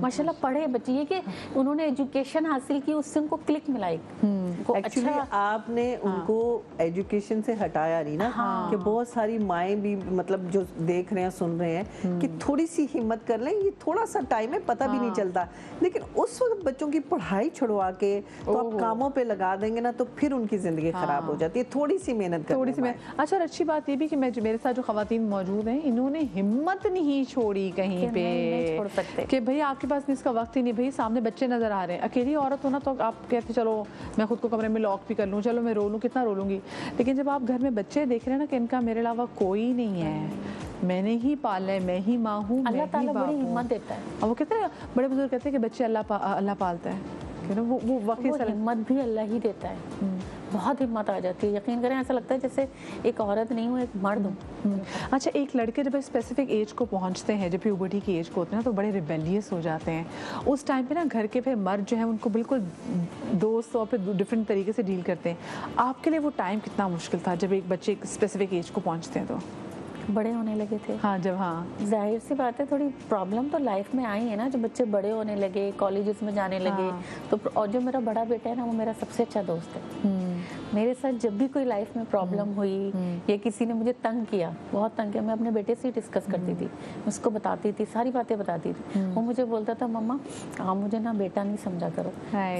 C: माशाल्लाह पढ़े बच्चे, ये कि उन्होंने एजुकेशन हासिल की, उससे उनको क्लिक मिला।
B: एक्चुअली आपने उनको एजुकेशन से हटाया नहीं ना, कि बहुत सारी माएँ भी मतलब जो देख रहे हैं, सुन रहे हैं, कि थोड़ी सी हिम्मत कर लें, ये थोड़ा सा टाइम है, पता भी नहीं चलता, लेकिन उस वक्त बच्चों की पढ़ाई छुड़वा के तो आप कामों पे लगा देंगे ना, तो फिर उनकी जिंदगी खराब हो जाती है। थोड़ी सी मेहनत करनी,
A: थोड़ी सी मेहनत। अच्छा, और अच्छी बात ये भी कि मेरे साथ जो खवातीन मौजूद हैं, इन्होंने हिम्मत नहीं छोड़ी कहीं पे
C: नहीं छोड़ सकते
A: कि भाई आपके पास भी इसका वक्त ही नहीं, भाई सामने बच्चे नजर आ रहे हैं। अकेली औरत हो ना, तो आप कहते चलो मैं खुद को कमरे में लॉक भी कर लूँ, चलो मैं रो लूँ, कितना रो लूँगी। लेकिन जब आप घर में बच्चे देख रहे हैं ना कि इनका मेरे अलावा कोई नहीं है, मैंने ही पाला है, मैं ही माँ हूँ,
C: अल्लाह ताला बड़ी हिम्मत देता है।
A: और वो कहते हैं, बड़े बुजुर्ग कहते हैं कि बच्चे अल्लाह पालता है, वो वाकई
C: हिम्मत भी अल्लाह ही देता है। बहुत हिम्मत आ जाती है। यकीन करें ऐसा लगता है जैसे एक औरत नहीं हूँ, एक मर्द हूँ।
A: अच्छा, एक लड़के जब स्पेसिफिक एज को पहुंचते हैं, जब प्यूबर्टी की एज को होते हैं तो बड़े रिबेलियस हो जाते हैं। उस टाइम पे ना घर के फिर मर्द जो है उनको बिल्कुल दोस्त और फिर डिफरेंट तरीके से डील करते हैं। आपके लिए वो टाइम कितना मुश्किल था जब एक बच्चे एक स्पेसिफिक एज को पहुंचते हैं? तो
C: बड़े होने लगे थे।
A: हाँ, जब हाँ
C: जाहिर सी बात है थोड़ी प्रॉब्लम तो लाइफ में आई है ना, जब बच्चे बड़े होने लगे, कॉलेजेस में जाने लगे। तो और जो मेरा बड़ा बेटा है ना, वो मेरा सबसे अच्छा दोस्त है। मेरे साथ जब भी कोई लाइफ में प्रॉब्लम हुई या किसी ने मुझे तंग किया, बहुत तंग किया, मैं अपने बेटे से ही डिस्कस करती थी, उसको बताती थी, सारी बातें बताती थी। वो मुझे बोलता था, मम्मा आप मुझे ना बेटा नहीं समझा करो,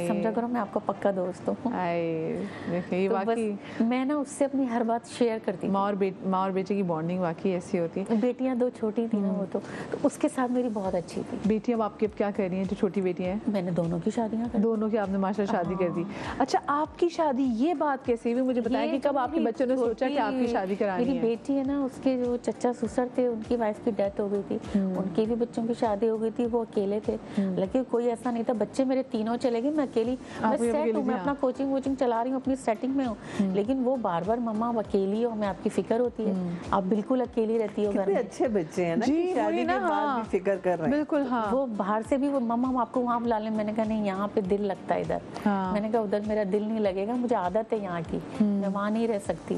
C: समझा करो, मैं आपका पक्का दोस्त हूँ। तो बस मैं ना उससे अपनी हर बात शेयर करती थी।
A: माँ और बेटे की बॉन्डिंग वाकई ऐसी होती है।
C: बेटियां दो छोटी थी ना, वो तो उसके साथ मेरी बहुत अच्छी थी।
A: बेटियां अब आपकी अब क्या कर रही हैं, जो छोटी बेटियां हैं?
C: मैंने दोनों की शादियां कर,
A: दोनों की आपने माशाल्लाह शादी कर दी। अच्छा, आपकी शादी, ये बात कैसे हुई, मुझे बताएं कि कब आपके बच्चों ने सोचा कि आपकी शादी करानी है?
C: मेरी बेटी है ना, उसके जो चचा ससुर थे, उनकी वाइफ की डेथ हो गई थी, उनके भी बच्चों की शादी हो गई थी, वो अकेले थे। लेकिन कोई ऐसा नहीं था, बच्चे मेरे तीनों चले गए, मैं अकेली, मैं सेट हूँ, मैं अपना कोचिंग चला रही हूँ, अपनी सेटिंग में हूँ। लेकिन वो बार बार, मम्मा आप अकेली हो, मैं आपकी फिक्र होती है, आप बिल्कुल अकेली रहती हो घर में।
B: अच्छे बच्चे हैं ना कि शादी के बाद भी फिक्र कर रहे हैं।
A: बिल्कुल, हाँ।
C: वो बाहर से भी वो, मम्मा हम आपको वहाँ बुला लें। मैंने कहा नहीं, यहाँ पे दिल लगता है इधर। मैंने कहा उधर मेरा दिल नहीं लगेगा, मुझे आदत है यहाँ की, मैं वहाँ नहीं रह सकती।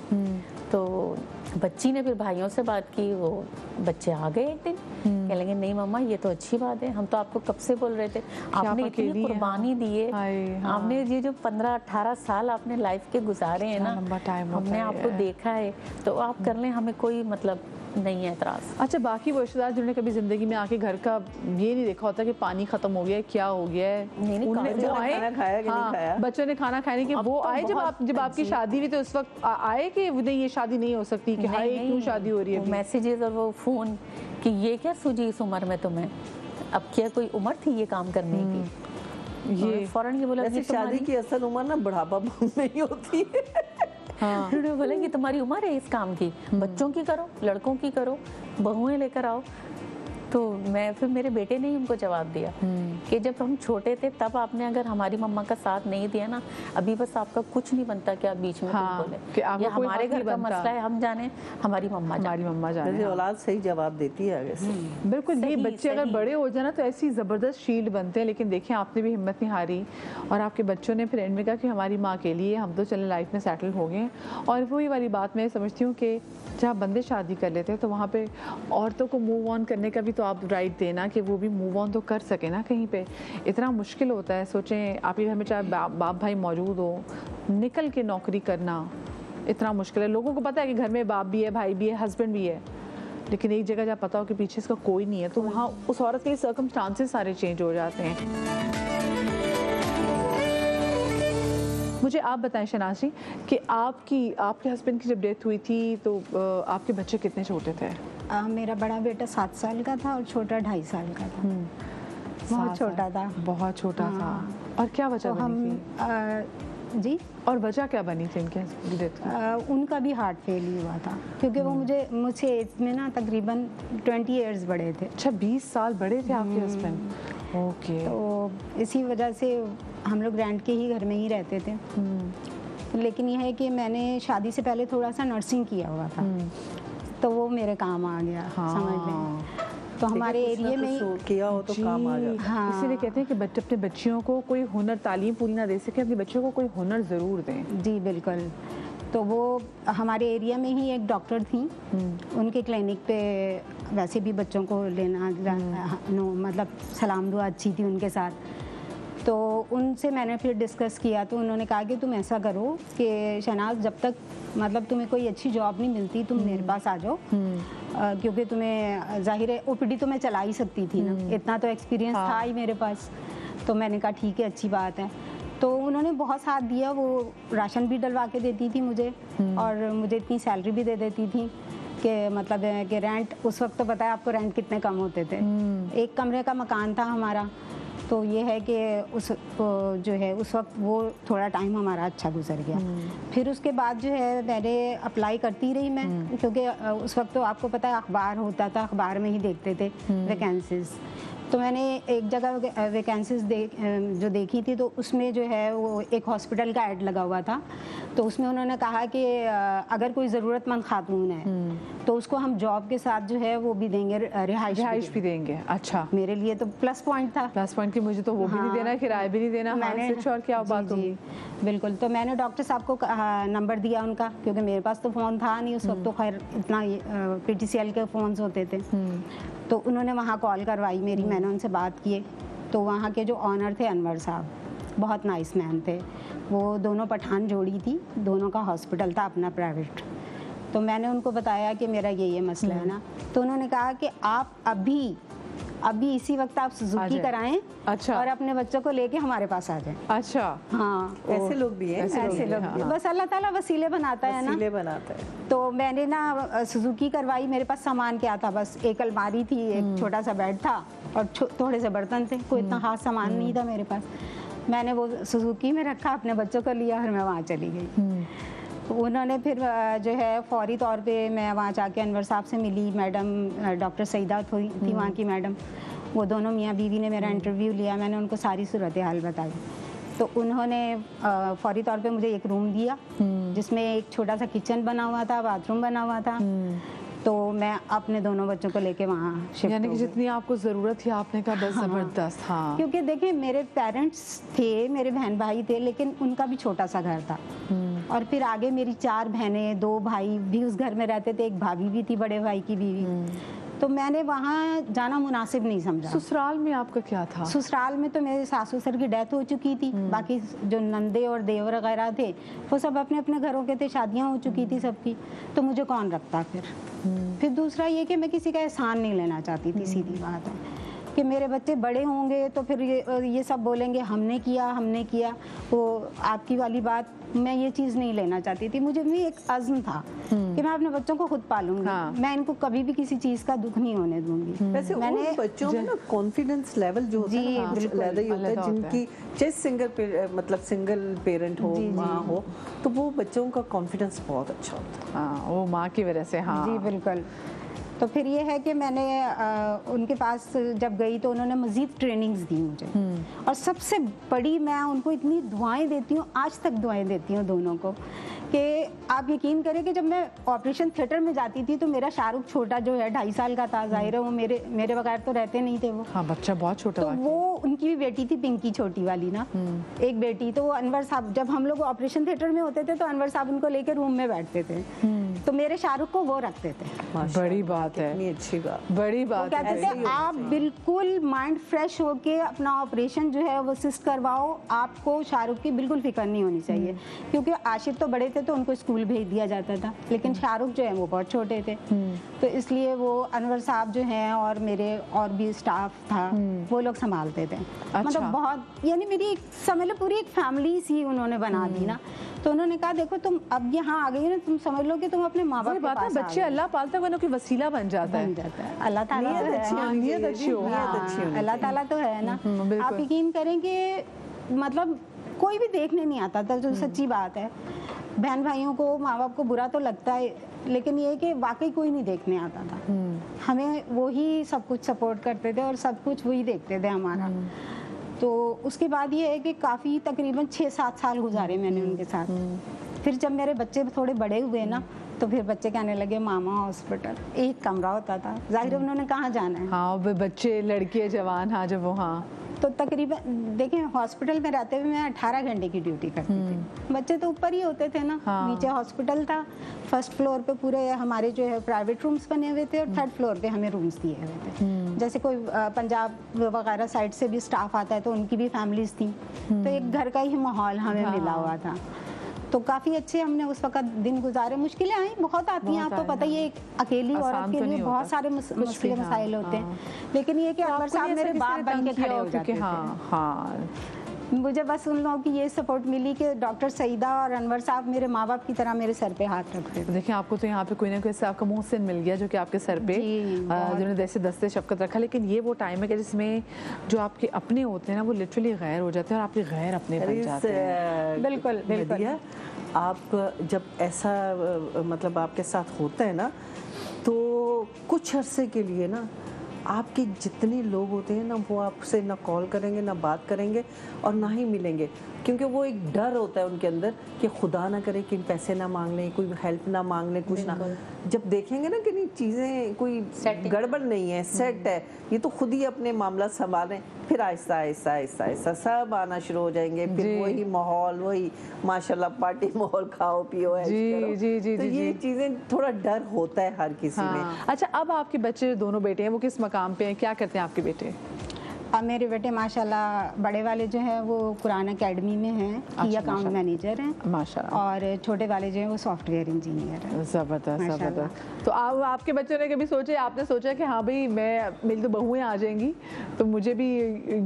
C: तो बच्ची ने फिर भाइयों से बात की, वो बच्चे आ गए एक दिन, कह लगे नहीं मम्मा ये तो अच्छी बात है, हम तो आपको कब से बोल रहे थे, आपने इतनी कुर्बानी दी है, आपने ये जो 15-18 साल आपने लाइफ के गुजारे हैं ना, हमने आपको देखा है, तो आप कर लें, हमें कोई मतलब नहीं है एतराज।
A: अच्छा, बाकी वो रिश्तेदार जिन्होंने कभी जिंदगी में आके घर का ये नहीं देखा होता कि पानी खत्म हो गया है, क्या हो गया है,
B: वो आए,
A: बच्चों ने खाना खाने की, वो आए जब आपकी शादी हुई, तो उस वक्त आए कि नहीं ये शादी नहीं हो सकती, कि हाय क्यों शादी हो रही है?
C: मैसेजेस और वो फोन कि ये क्या सूझी इस उम्र में तुम्हें, अब क्या कोई उम्र थी ये काम करने की? ये फौरन ये बोला कि
B: शादी की असल उम्र ना बुढ़ापा में ही होती है।
C: हाँ, बोले कि तुम्हारी उम्र है इस काम की, बच्चों की करो, लड़कों की करो, बहुएं लेकर आओ। तो मैं फिर मेरे बेटे ने ही उनको जवाब दिया कि जब हम छोटे थे तब आपने अगर हमारी मम्मा का साथ नहीं दिया ना, अभी बस आपका कुछ नहीं बनता कि आप बीच में कुछ बोले, ये हमारे घर का मसला है, हम जाने, हमारी मम्मा जाने।
B: औलाद सही जवाब देती है आगे से।
A: बिल्कुल, ये बच्चे अगर बड़े हो जाए ना तो ऐसी जबरदस्त शील्ड बनते हैं। लेकिन देखिए, आपने भी हिम्मत नहीं हारी और आपके बच्चों ने फिर एंड में कहा कि हमारी माँ के लिए हम तो चले लाइफ में सेटल हो गए। और वही वाली बात मैं समझती हूँ कि जहाँ बंदे शादी कर लेते हैं तो वहाँ पे औरतों को मूव ऑन करने का भी तो आप राइट देना कि वो भी मूव ऑन तो कर सके ना। कहीं पे इतना मुश्किल होता है, सोचें आपके घर में चाहे बाप भाई मौजूद हो, निकल के नौकरी करना इतना मुश्किल है। लोगों को पता है कि घर में बाप भी है, भाई भी है, हस्बैंड भी है, लेकिन एक जगह जहाँ पता हो कि पीछे इसका कोई नहीं है, तो वहाँ उस औरत के सर्कमस्टांसेस सारे चेंज हो जाते हैं। मुझे आप बताएं शनाज़ जी कि आपके हस्बैंड की जब डेथ हुई थी तो आपके बच्चे कितने छोटे थे?
D: मेरा बड़ा बेटा 7 साल का था और छोटा 2.5 साल का था। बहुत छोटा था,
A: बहुत छोटा था। और क्या वजह बनी थी?
D: जी,
A: और वजह क्या बनी थी इनके डेथ की?
D: उनका भी हार्ट फेल ही हुआ था, क्योंकि वो मुझसे एज में ना तकरीबन 20 इयर्स बड़े थे।
A: अच्छा, 20 साल बड़े थे आपके हस्बैंड? ओके।
D: तो इसी वजह से हम लोग रेंट के ही घर में ही रहते थे। लेकिन यह है कि मैंने शादी से पहले थोड़ा सा नर्सिंग किया हुआ था, तो वो मेरे काम आ गया। समझ लें, तो हमारे एरिया में ही
B: किया हो तो काम आ जाता।
D: हाँ,
A: इसीलिए कहते हैं कि बच्चे अपने बच्चियों को कोई हुनर, तालीम पूरी ना दे सके, अपने बच्चों को कोई हुनर ज़रूर दें।
D: जी बिल्कुल। तो वो हमारे एरिया में ही एक डॉक्टर थी, उनके क्लिनिक पे वैसे भी बच्चों को लेना मतलब सलाम दुआ अच्छी थी उनके साथ। तो उनसे मैंने फिर डिस्कस किया, तो उन्होंने कहा कि तुम ऐसा करो कि शहनाज, जब तक मतलब तुम्हें कोई अच्छी जॉब नहीं मिलती तुम मेरे पास आ जाओ, क्योंकि तुम्हें जाहिर है ओपीडी तो मैं चला ही सकती थी ना, इतना तो एक्सपीरियंस था ही मेरे पास। तो मैंने कहा ठीक है, अच्छी बात है। तो उन्होंने बहुत साथ दिया, वो राशन भी डलवा के देती थी मुझे और मुझे इतनी सैलरी भी दे देती थी कि मतलब कि रेंट, उस वक्त तो पता है आपको रेंट कितने कम होते थे। 1 कमरे का मकान था हमारा। तो ये है कि उस जो है उस वक्त वो थोड़ा टाइम हमारा अच्छा गुजर गया। फिर उसके बाद जो है मैंने अप्लाई करती रही मैं, क्योंकि उस वक्त तो आपको पता है अखबार होता था, अखबार में ही देखते थे वैकेंसीज। तो मैंने एक जगह वैकेंसीज जो देखी थी, तो उसमें जो है वो एक हॉस्पिटल का ऐड लगा हुआ था। तो उसमें उन्होंने कहा कि अगर कोई ज़रूरतमंद खातून है तो उसको हम जॉब के साथ जो है वो भी देंगे, रिहाइश
A: भी देंगे। अच्छा,
D: मेरे लिए तो प्लस पॉइंट था।
A: प्लस पॉइंट की मुझे तो वो भी नहीं देना, किराया भी नहीं देना।
D: मैंने
A: और क्या बात होगी।
D: बिल्कुल। तो मैंने डॉक्टर साहब को नंबर दिया उनका, क्योंकि मेरे पास तो फ़ोन था नहीं उस वक्त, तो खैर इतना PTCL के फ़ोन्स होते थे। तो उन्होंने वहाँ कॉल करवाई मेरी, मैंने उनसे बात की। तो वहाँ के जो ऑनर थे अनवर साहब, बहुत नाइस मैन थे। वो दोनों पठान जोड़ी थी, दोनों का हॉस्पिटल था अपना प्राइवेट। तो मैंने उनको बताया कि मेरा ये मसला है ना। तो उन्होंने कहा कि आप अभी इसी वक्त आप सुजुकी कराएं।
A: अच्छा।
D: और अपने बच्चों को लेके हमारे पास आ जाएं।
A: अच्छा,
D: हाँ,
B: ऐसे लोग भी हैं,
D: ऐसे लोग भी। बस अल्लाह ताला वसीले बनाता है ना,
B: वसीले बनाता है।
D: तो मैंने ना सुजुकी करवाई। मेरे पास सामान क्या था, बस एक अलमारी थी, एक छोटा सा बेड था और थोड़े से बर्तन थे, कोई इतना खास सामान नहीं था मेरे पास। मैंने वो सुजुकी में रखा, अपने बच्चों को लिया और मैं वहाँ चली गई। उन्होंने फिर जो है फौरी तौर पे मैं वहाँ जाके अनवर साहब से मिली। मैडम डॉक्टर सईदा थी वहाँ की मैडम, वो दोनों मियाँ बीवी ने मेरा इंटरव्यू लिया। मैंने उनको सारी सूरत हाल बताई। तो उन्होंने फौरी तौर पे मुझे एक रूम दिया जिसमें एक छोटा सा किचन बना हुआ था, बाथरूम बना हुआ था। तो मैं अपने दोनों बच्चों को लेके वहाँ शिफ्ट
A: यानी
D: हो
A: कि
D: गई।
A: जितनी आपको ज़रूरत थी आपने कहा बस ज़बरदस्त। हाँ,
D: क्योंकि देखिए मेरे पेरेंट्स थे, मेरे बहन भाई थे, लेकिन उनका भी छोटा सा घर था। और फिर आगे मेरी 4 बहनें, 2 भाई भी उस घर में रहते थे, एक भाभी भी थी, बड़े भाई की बीवी। तो मैंने वहाँ जाना मुनासिब नहीं समझा।
A: ससुराल में आपका क्या था?
D: ससुराल में तो मेरे सासू ससुर की डेथ हो चुकी थी। बाकी जो नंदे और देवर वगैरह थे वो सब अपने अपने घरों के थे, शादियाँ हो चुकी थी सबकी। तो मुझे कौन रखता फिर दूसरा ये कि मैं किसी का एहसान नहीं लेना चाहती थी। सीधी बात है कि मेरे बच्चे बड़े होंगे तो फिर ये सब बोलेंगे हमने किया। वो आपकी वाली बात, मैं ये चीज़ नहीं लेना चाहती थी। मुझे भी एक अज़्म था कि मैं अपने बच्चों को खुद पालूंगी।
A: हाँ।
D: मैं इनको कभी भी किसी चीज़ का दुख नहीं होने दूंगी।
B: वैसे मैंने बच्चों में ना कॉन्फिडेंस लेवल जो होता है ना, कुछ अलग ही होता है। जिनकी चाहे सिंगल पेरेंट हो, माँ हो, तो वो बच्चों का कॉन्फिडेंस बहुत अच्छा होता है।
A: हाँ, वो माँ की वजह से। हाँ
D: जी बिल्कुल। तो फिर ये है कि मैंने उनके पास जब गई तो उन्होंने मज़ीद ट्रेनिंग्स दी मुझे। और सबसे बड़ी, मैं उनको इतनी दुआएं देती हूँ, आज तक दुआएं देती हूँ दोनों को, कि आप यकीन करें कि जब मैं ऑपरेशन थिएटर में जाती थी तो मेरा शाहरुख छोटा जो है 2.5 साल का था। जाहिर है वो मेरे बगैर तो रहते नहीं थे वो।
A: हाँ, बच्चा बहुत छोटा।
D: तो वो उनकी भी बेटी थी, पिंकी छोटी वाली ना, एक बेटी। तो अनवर साहब, जब हम लोग ऑपरेशन थिएटर में होते थे तो अनवर साहब उनको लेकर रूम में बैठते थे। तो मेरे शाहरुख को वो रखते थे।
A: बड़ी बात है,
B: कितनी अच्छी बात,
A: बड़ी बात है।
D: कहते थे आप बिल्कुल माइंड फ्रेश होके अपना ऑपरेशन जो है वो सिस्ट करवाओ, आपको शाहरुख की बिल्कुल फिक्र नहीं होनी चाहिए। क्योंकि आशिफ तो बड़े थे तो उनको स्कूल भेज दिया जाता था, लेकिन शाहरुख जो है वो बहुत छोटे थे। तो इसलिए वो अनवर साहब जो हैं और मेरे और भी स्टाफ था वो लोग संभालते थे। मतलब बहुत, यानी मेरी एक समझ लो पूरी एक फैमिली सी उन्होंने बना दी ना। तो उन्होंने कहा देखो तुम अब यहाँ आ गई ना, तुम समझ लो कि तुम अपने माँ बाप के पास आ गए।
A: बच्चे अल्लाह पालता है, कोई वसीला बन जाता है।
D: अल्लाह ताला
A: नीयत अच्छी हो,
D: अल्लाह ताला तो है ना। आप यकीन करें कि मतलब कोई भी देखने नहीं आता था, जो सच्ची बात है। बहन भाइयों को, माँ बाप को बुरा तो लगता है, लेकिन ये कि वाकई कोई नहीं देखने आता था। हमें वो ही सब कुछ सपोर्ट करते थे और सब कुछ वही देखते थे हमारा। तो उसके बाद ये है कि काफ़ी तकरीबन 6-7 साल गुजारे मैंने उनके साथ। फिर जब मेरे बच्चे थोड़े बड़े हुए ना, तो फिर बच्चे कहने लगे मामा हॉस्पिटल, एक कमरा होता था, जाहिर उन्होंने कहाँ जाना है।
A: हाँ, बच्चे लड़के जवान, हाँ जब वो, हाँ
D: तो तकरीबन देखिए हॉस्पिटल में रहते हुए मैं 18 घंटे की ड्यूटी करती थी। बच्चे तो ऊपर ही होते थे ना।
A: हाँ।
D: नीचे हॉस्पिटल था, फर्स्ट फ्लोर पे पूरे हमारे जो है प्राइवेट रूम्स बने हुए थे और थर्ड फ्लोर पे हमें रूम्स दिए हुए थे। जैसे कोई पंजाब वगैरह साइड से भी स्टाफ आता है तो उनकी भी फैमिलीज थी, तो एक घर का ही माहौल हमें मिला हुआ था। तो काफ़ी अच्छे हमने उस वक्त दिन गुजारे। मुश्किलें आई, बहुत आती हैं, आपको पता ही है, एक अकेली औरत के लिए बहुत सारे मुश्किल मसाइल होते हैं। लेकिन ये कि अनवर साहब मेरे बाप बन के खड़े हो जाते थे। मुझे बस उन लोगों की ये सपोर्ट मिली कि डॉक्टर सईदा और अनवर साहब मेरे माँ बाप की तरह मेरे सर पे हाथ रखते थे।
A: देखिए आपको तो यहाँ पे कोई ना कोई आपका मोहसिन मिल गया जो कि आपके सर पे जिन्होंने जैसे दस्ते शफकत रखा। लेकिन ये वो टाइम है कि जिसमें जो आपके अपने होते हैं ना वो लिटरली गैर हो जाते हैं और आपके गैर अपने बन जाते हैं।
D: बिल्कुल बिल्कुल।
B: आप जब ऐसा मतलब आपके साथ होता है ना, तो कुछ अरसे के लिए ना आपके जितने लोग होते हैं ना, वो आपसे ना कॉल करेंगे, ना बात करेंगे और ना ही मिलेंगे, क्योंकि वो एक डर होता है उनके अंदर कि खुदा ना करे कि पैसे ना मांग लें, कोई हेल्प ना मांग लें, कुछ ना। जब देखेंगे ना कि नहीं चीज़ें कोई गड़बड़ नहीं है, सेट है, ये तो खुद ही अपने मामला संभालें, फिर आहिस्ता आहिस्ता आहिस्ता आहिस्ता सब आना शुरू हो जाएंगे। फिर वही माहौल, वही माशाल्लाह पार्टी माहौल, खाओ पियो ऐश करो। तो ये चीज़ें थोड़ा डर होता है हर किसी में।
A: अच्छा, अब आपके बच्चे दोनों बेटे हैं, वो किस मकाम पे हैं, क्या करते हैं आपके बेटे?
D: अब मेरे बेटे माशाल्लाह बड़े वाले जो है वो कुरान एकेडमी में हैं, की अकाउंट मैनेजर हैं
A: माशाल्लाह,
D: और छोटे वाले जो हैं वो सॉफ्टवेयर इंजीनियर हैं।
A: ज़बरदस्त ज़बरदस्त। तो अब आपके बच्चों ने कभी सोचे, आपने सोचा कि हाँ भाई मैं, मेरी तो बहुएं आ जाएंगी तो मुझे भी,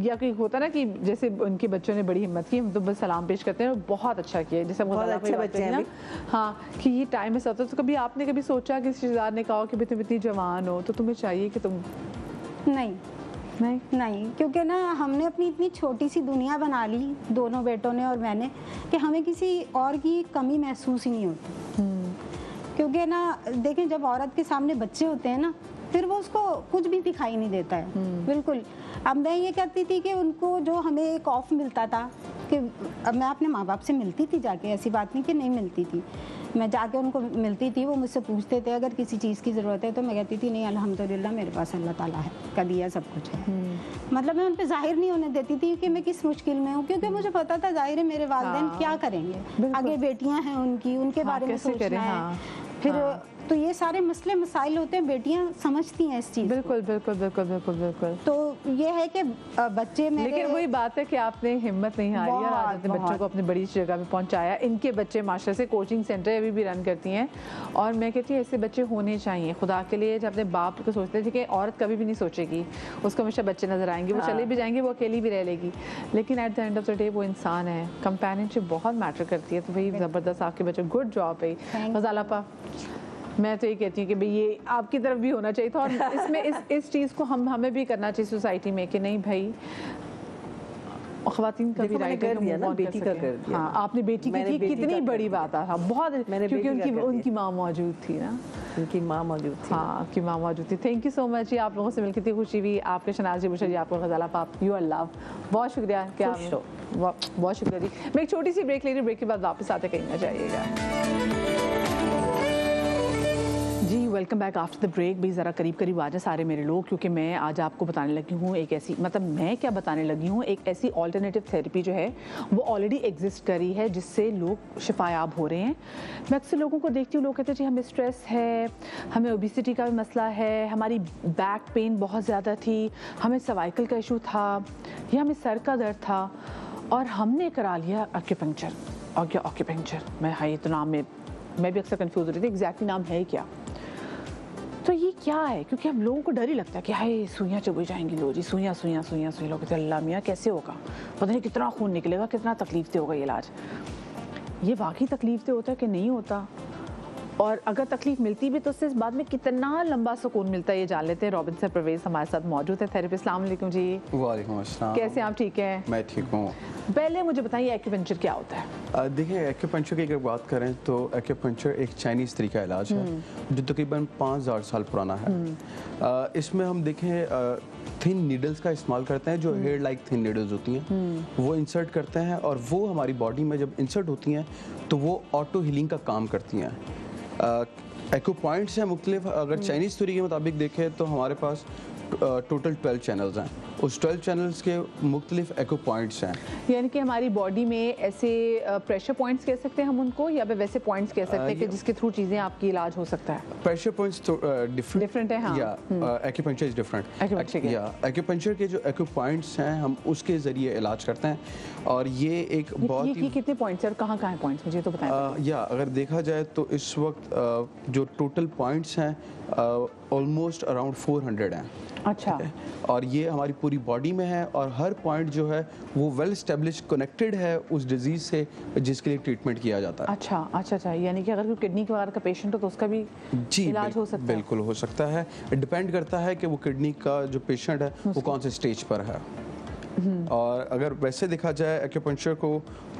A: या कोई होता ना कि जैसे उनके बच्चों ने बड़ी हिम्मत की, हम तो बस सलाम पेश करते हैं और बहुत अच्छा किया, जैसे
B: बहुत अच्छे बच्चे हैं
A: हाँ, कि ये टाइम ऐसा होता है। तो कभी आपने कभी सोचा कि रिश्तेदार ने कहा कि तुम इतनी जवान हो तो तुम्हें चाहिए कि तुम?
D: नहीं, क्योंकि ना हमने अपनी इतनी छोटी सी दुनिया बना ली, दोनों बेटों ने और मैंने, कि हमें किसी और की कमी महसूस ही नहीं होती। क्योंकि ना देखें, जब औरत के सामने बच्चे होते हैं ना, फिर वो उसको कुछ भी दिखाई नहीं देता है, बिल्कुल। अब मैं ये कहती थी कि उनको जो हमें एक ऑफ मिलता था, कि अब मैं अपने माँ बाप से मिलती थी जाके, ऐसी बात नहीं कि नहीं मिलती थी, मैं जाके उनको मिलती थी, वो मुझसे पूछते थे अगर किसी चीज़ की ज़रूरत है, तो मैं कहती थी नहीं अल्हम्दुलिल्लाह मेरे पास अल्लाह ताला है, का दिया सब कुछ है। मतलब मैं उन पे जाहिर नहीं होने देती थी कि मैं किस मुश्किल में हूँ, क्योंकि मुझे पता था जाहिर है मेरे वालिदैन क्या करेंगे, आगे बेटियाँ हैं उनकी, उनके बारे में सोचना है। फिर तो ये सारे मसले मसाइल होते हैं, बेटियां समझती हैं इस चीज़।
A: बिल्कुल बिल्कुल बिल्कुल बिल्कुल बिल्कुल।
D: तो ये है कि बच्चे मेरे,
A: लेकिन वही बात है कि आपने हिम्मत नहीं हारी और आज अपने बच्चों को अपनी बड़ी जगह पे पहुंचाया। इनके बच्चे माशाल्लाह से कोचिंग सेंटर अभी भी रन करती हैं और मैं कहती हूँ ऐसे बच्चे होने चाहिए खुदा के लिए। जब अपने बाप को सोचते थे कि औरत कभी भी नहीं सोचेगी, उसको हमेशा बच्चे नजर आएंगे, वो चले भी जाएंगे, वो अकेली भी रह लेगी, लेकिन at the end of the day वो इंसान है, कंपेनियनशिप बहुत मैटर करती है। तो वही ज़बरदस्त आपके बच्चे, गुड जॉब है गज़ाल आपा। मैं तो ये कहती हूँ कि भाई ये आपकी तरफ भी होना चाहिए था और इसमें इस चीज़ को हमें भी करना चाहिए सोसाइटी में कि नहीं भाई ख़वातीन का भी राइट है,
B: दिया ना, बेटी का कर दिया।
A: हाँ, आपने बेटी की कितनी बड़ी बात है, बहुत, क्योंकि उनकी माँ मौजूद थी ना,
B: उनकी माँ मौजूद थी।
A: हाँ, आपकी माँ मौजूद थी। थैंक यू सो मच जी, आप लोगों से मिलकर इतनी खुशी हुई। आपके शनाज जी बुशर जी, आपको गज़ाल आप यू आर लव, बहुत शुक्रिया, क्या बहुत शुक्रिया जी। मैं एक छोटी सी ब्रेक ले रही हूँ, ब्रेक के बाद वापस आते कहीं ना जाइएगा जी। Welcome back after the break. भाई ज़रा करीब करीब आ जाए सारे मेरे लोग, क्योंकि मैं आज आपको बताने लगी हूँ एक ऐसी, मतलब मैं क्या बताने लगी हूँ, एक ऐसी ऑल्टरनेटिव थेरेपी जो है वो ऑलरेडी एग्जिस्ट करी है, जिससे लोग शिफायाब हो रहे हैं। मैं अक्सर लोगों को देखती हूँ, लोग कहते हैं जी हमें स्ट्रेस है, हमें ओबेसिटी का भी मसला है, हमारी बैक पेन बहुत ज़्यादा थी, हमें सर्वाइकल का इशू था, या हमें सर का दर्द था, और हमने करा लिया एक्यूपंक्चर। और क्या एक्यूपंक्चर, मैं हाई तो नाम में मैं भी अक्सर कंफ्यूज हो रही थी, एग्जैक्टली नाम है क्या, तो ये क्या है, क्योंकि हम लोगों को डर ही लगता है कि हाय सुइयाँ चुभ जाएंगी, लो जी सुइयाँ सुइयाँ सुइयाँ सुइयाँ, लोग कहते हैं अल्लाह मियाँ कैसे होगा, पता नहीं कितना खून निकलेगा, कितना तकलीफ दे होगा ये इलाज। ये वाकई तकलीफ दे होता है कि नहीं होता, और अगर तकलीफ मिलती भी तो उससे इस बात में कितना लंबा सुकून मिलता है, ये जान लेते हैं। रॉबिन्सन परवेज हमारे साथ मौजूद है, थेरेपिस्ट। अस्सलाम वालेकुम जी।
E: वालेकुम अस्सलाम।
A: कैसे आप, ठीक हैं?
E: मैं ठीक हूँ।
A: पहले मुझे बताइए एक्यूपंक्चर क्या होता है?
E: देखिए, एक्यूपंक्चर की अगर बात करें तो एक्यूपंक्चर एक चाइनीज़ तरीका इलाज है जो तकरीबन 5000 साल पुराना है। इसमें हम देखें थिन नीडल्स का इस्तेमाल करते हैं, जो हेयर लाइक थिन नीडल्स होती हैं, वो इंसर्ट करते हैं, और वो हमारी बॉडी में जब इंसर्ट होती हैं तो वो ऑटो हीलिंग का काम करती हैं। एक्यू पॉइंट्स हैं मुख्तलिफ, अगर चाइनीज़ थ्योरी के मुताबिक देखें तो हमारे पास टोटल 12 चैनल्स हैं, उस 12 चैनल्स के मुख्तलिफ एक्यू पॉइंट्स हैं।
A: यानी कि हमारी बॉडी में ऐसे प्रेशर पॉइंट्स कह सकते हैं हम उनको, या वैसे पॉइंट्स कह सकते हैं कि जिसके थ्रू चीज़ें आपकी इलाज हो सकता है?
E: प्रेशर पॉइंट्स तो
A: डिफरेंट है, हाँ।
E: या एक्यूपंक्चर इज डिफरेंट, या एक्यूपंक्चर के जो एक्यू पॉइंट्स हैं हम उसके ज़रिए इलाज करते हैं, और ये एक बहुत ही
A: कितने पॉइंट्स हैं और कहाँ कहाँ पॉइंट्स, मुझे तो बताएं।
E: या अगर देखा जाए तो इस वक्त जो टोटल पॉइंट्स हैं ऑलमोस्ट अराउंड 400 हैं।
A: अच्छा।
E: और ये हमारी पूरी बॉडी में है, और हर पॉइंट जो है वो वेल एस्टेब्लिश कनेक्टेड है उस डिजीज से जिसके लिए ट्रीटमेंट किया जाता है।
A: अच्छा अच्छा अच्छा, यानी कि अगर कोई किडनी वगैरह का पेशेंट हो तो उसका भी इलाज हो सकता है?
E: बिल्कुल हो सकता है, डिपेंड करता है कि वो किडनी का जो पेशेंट है वो कौन से स्टेज पर है। और अगर वैसे देखा जाए एक्यूपंक्चर को,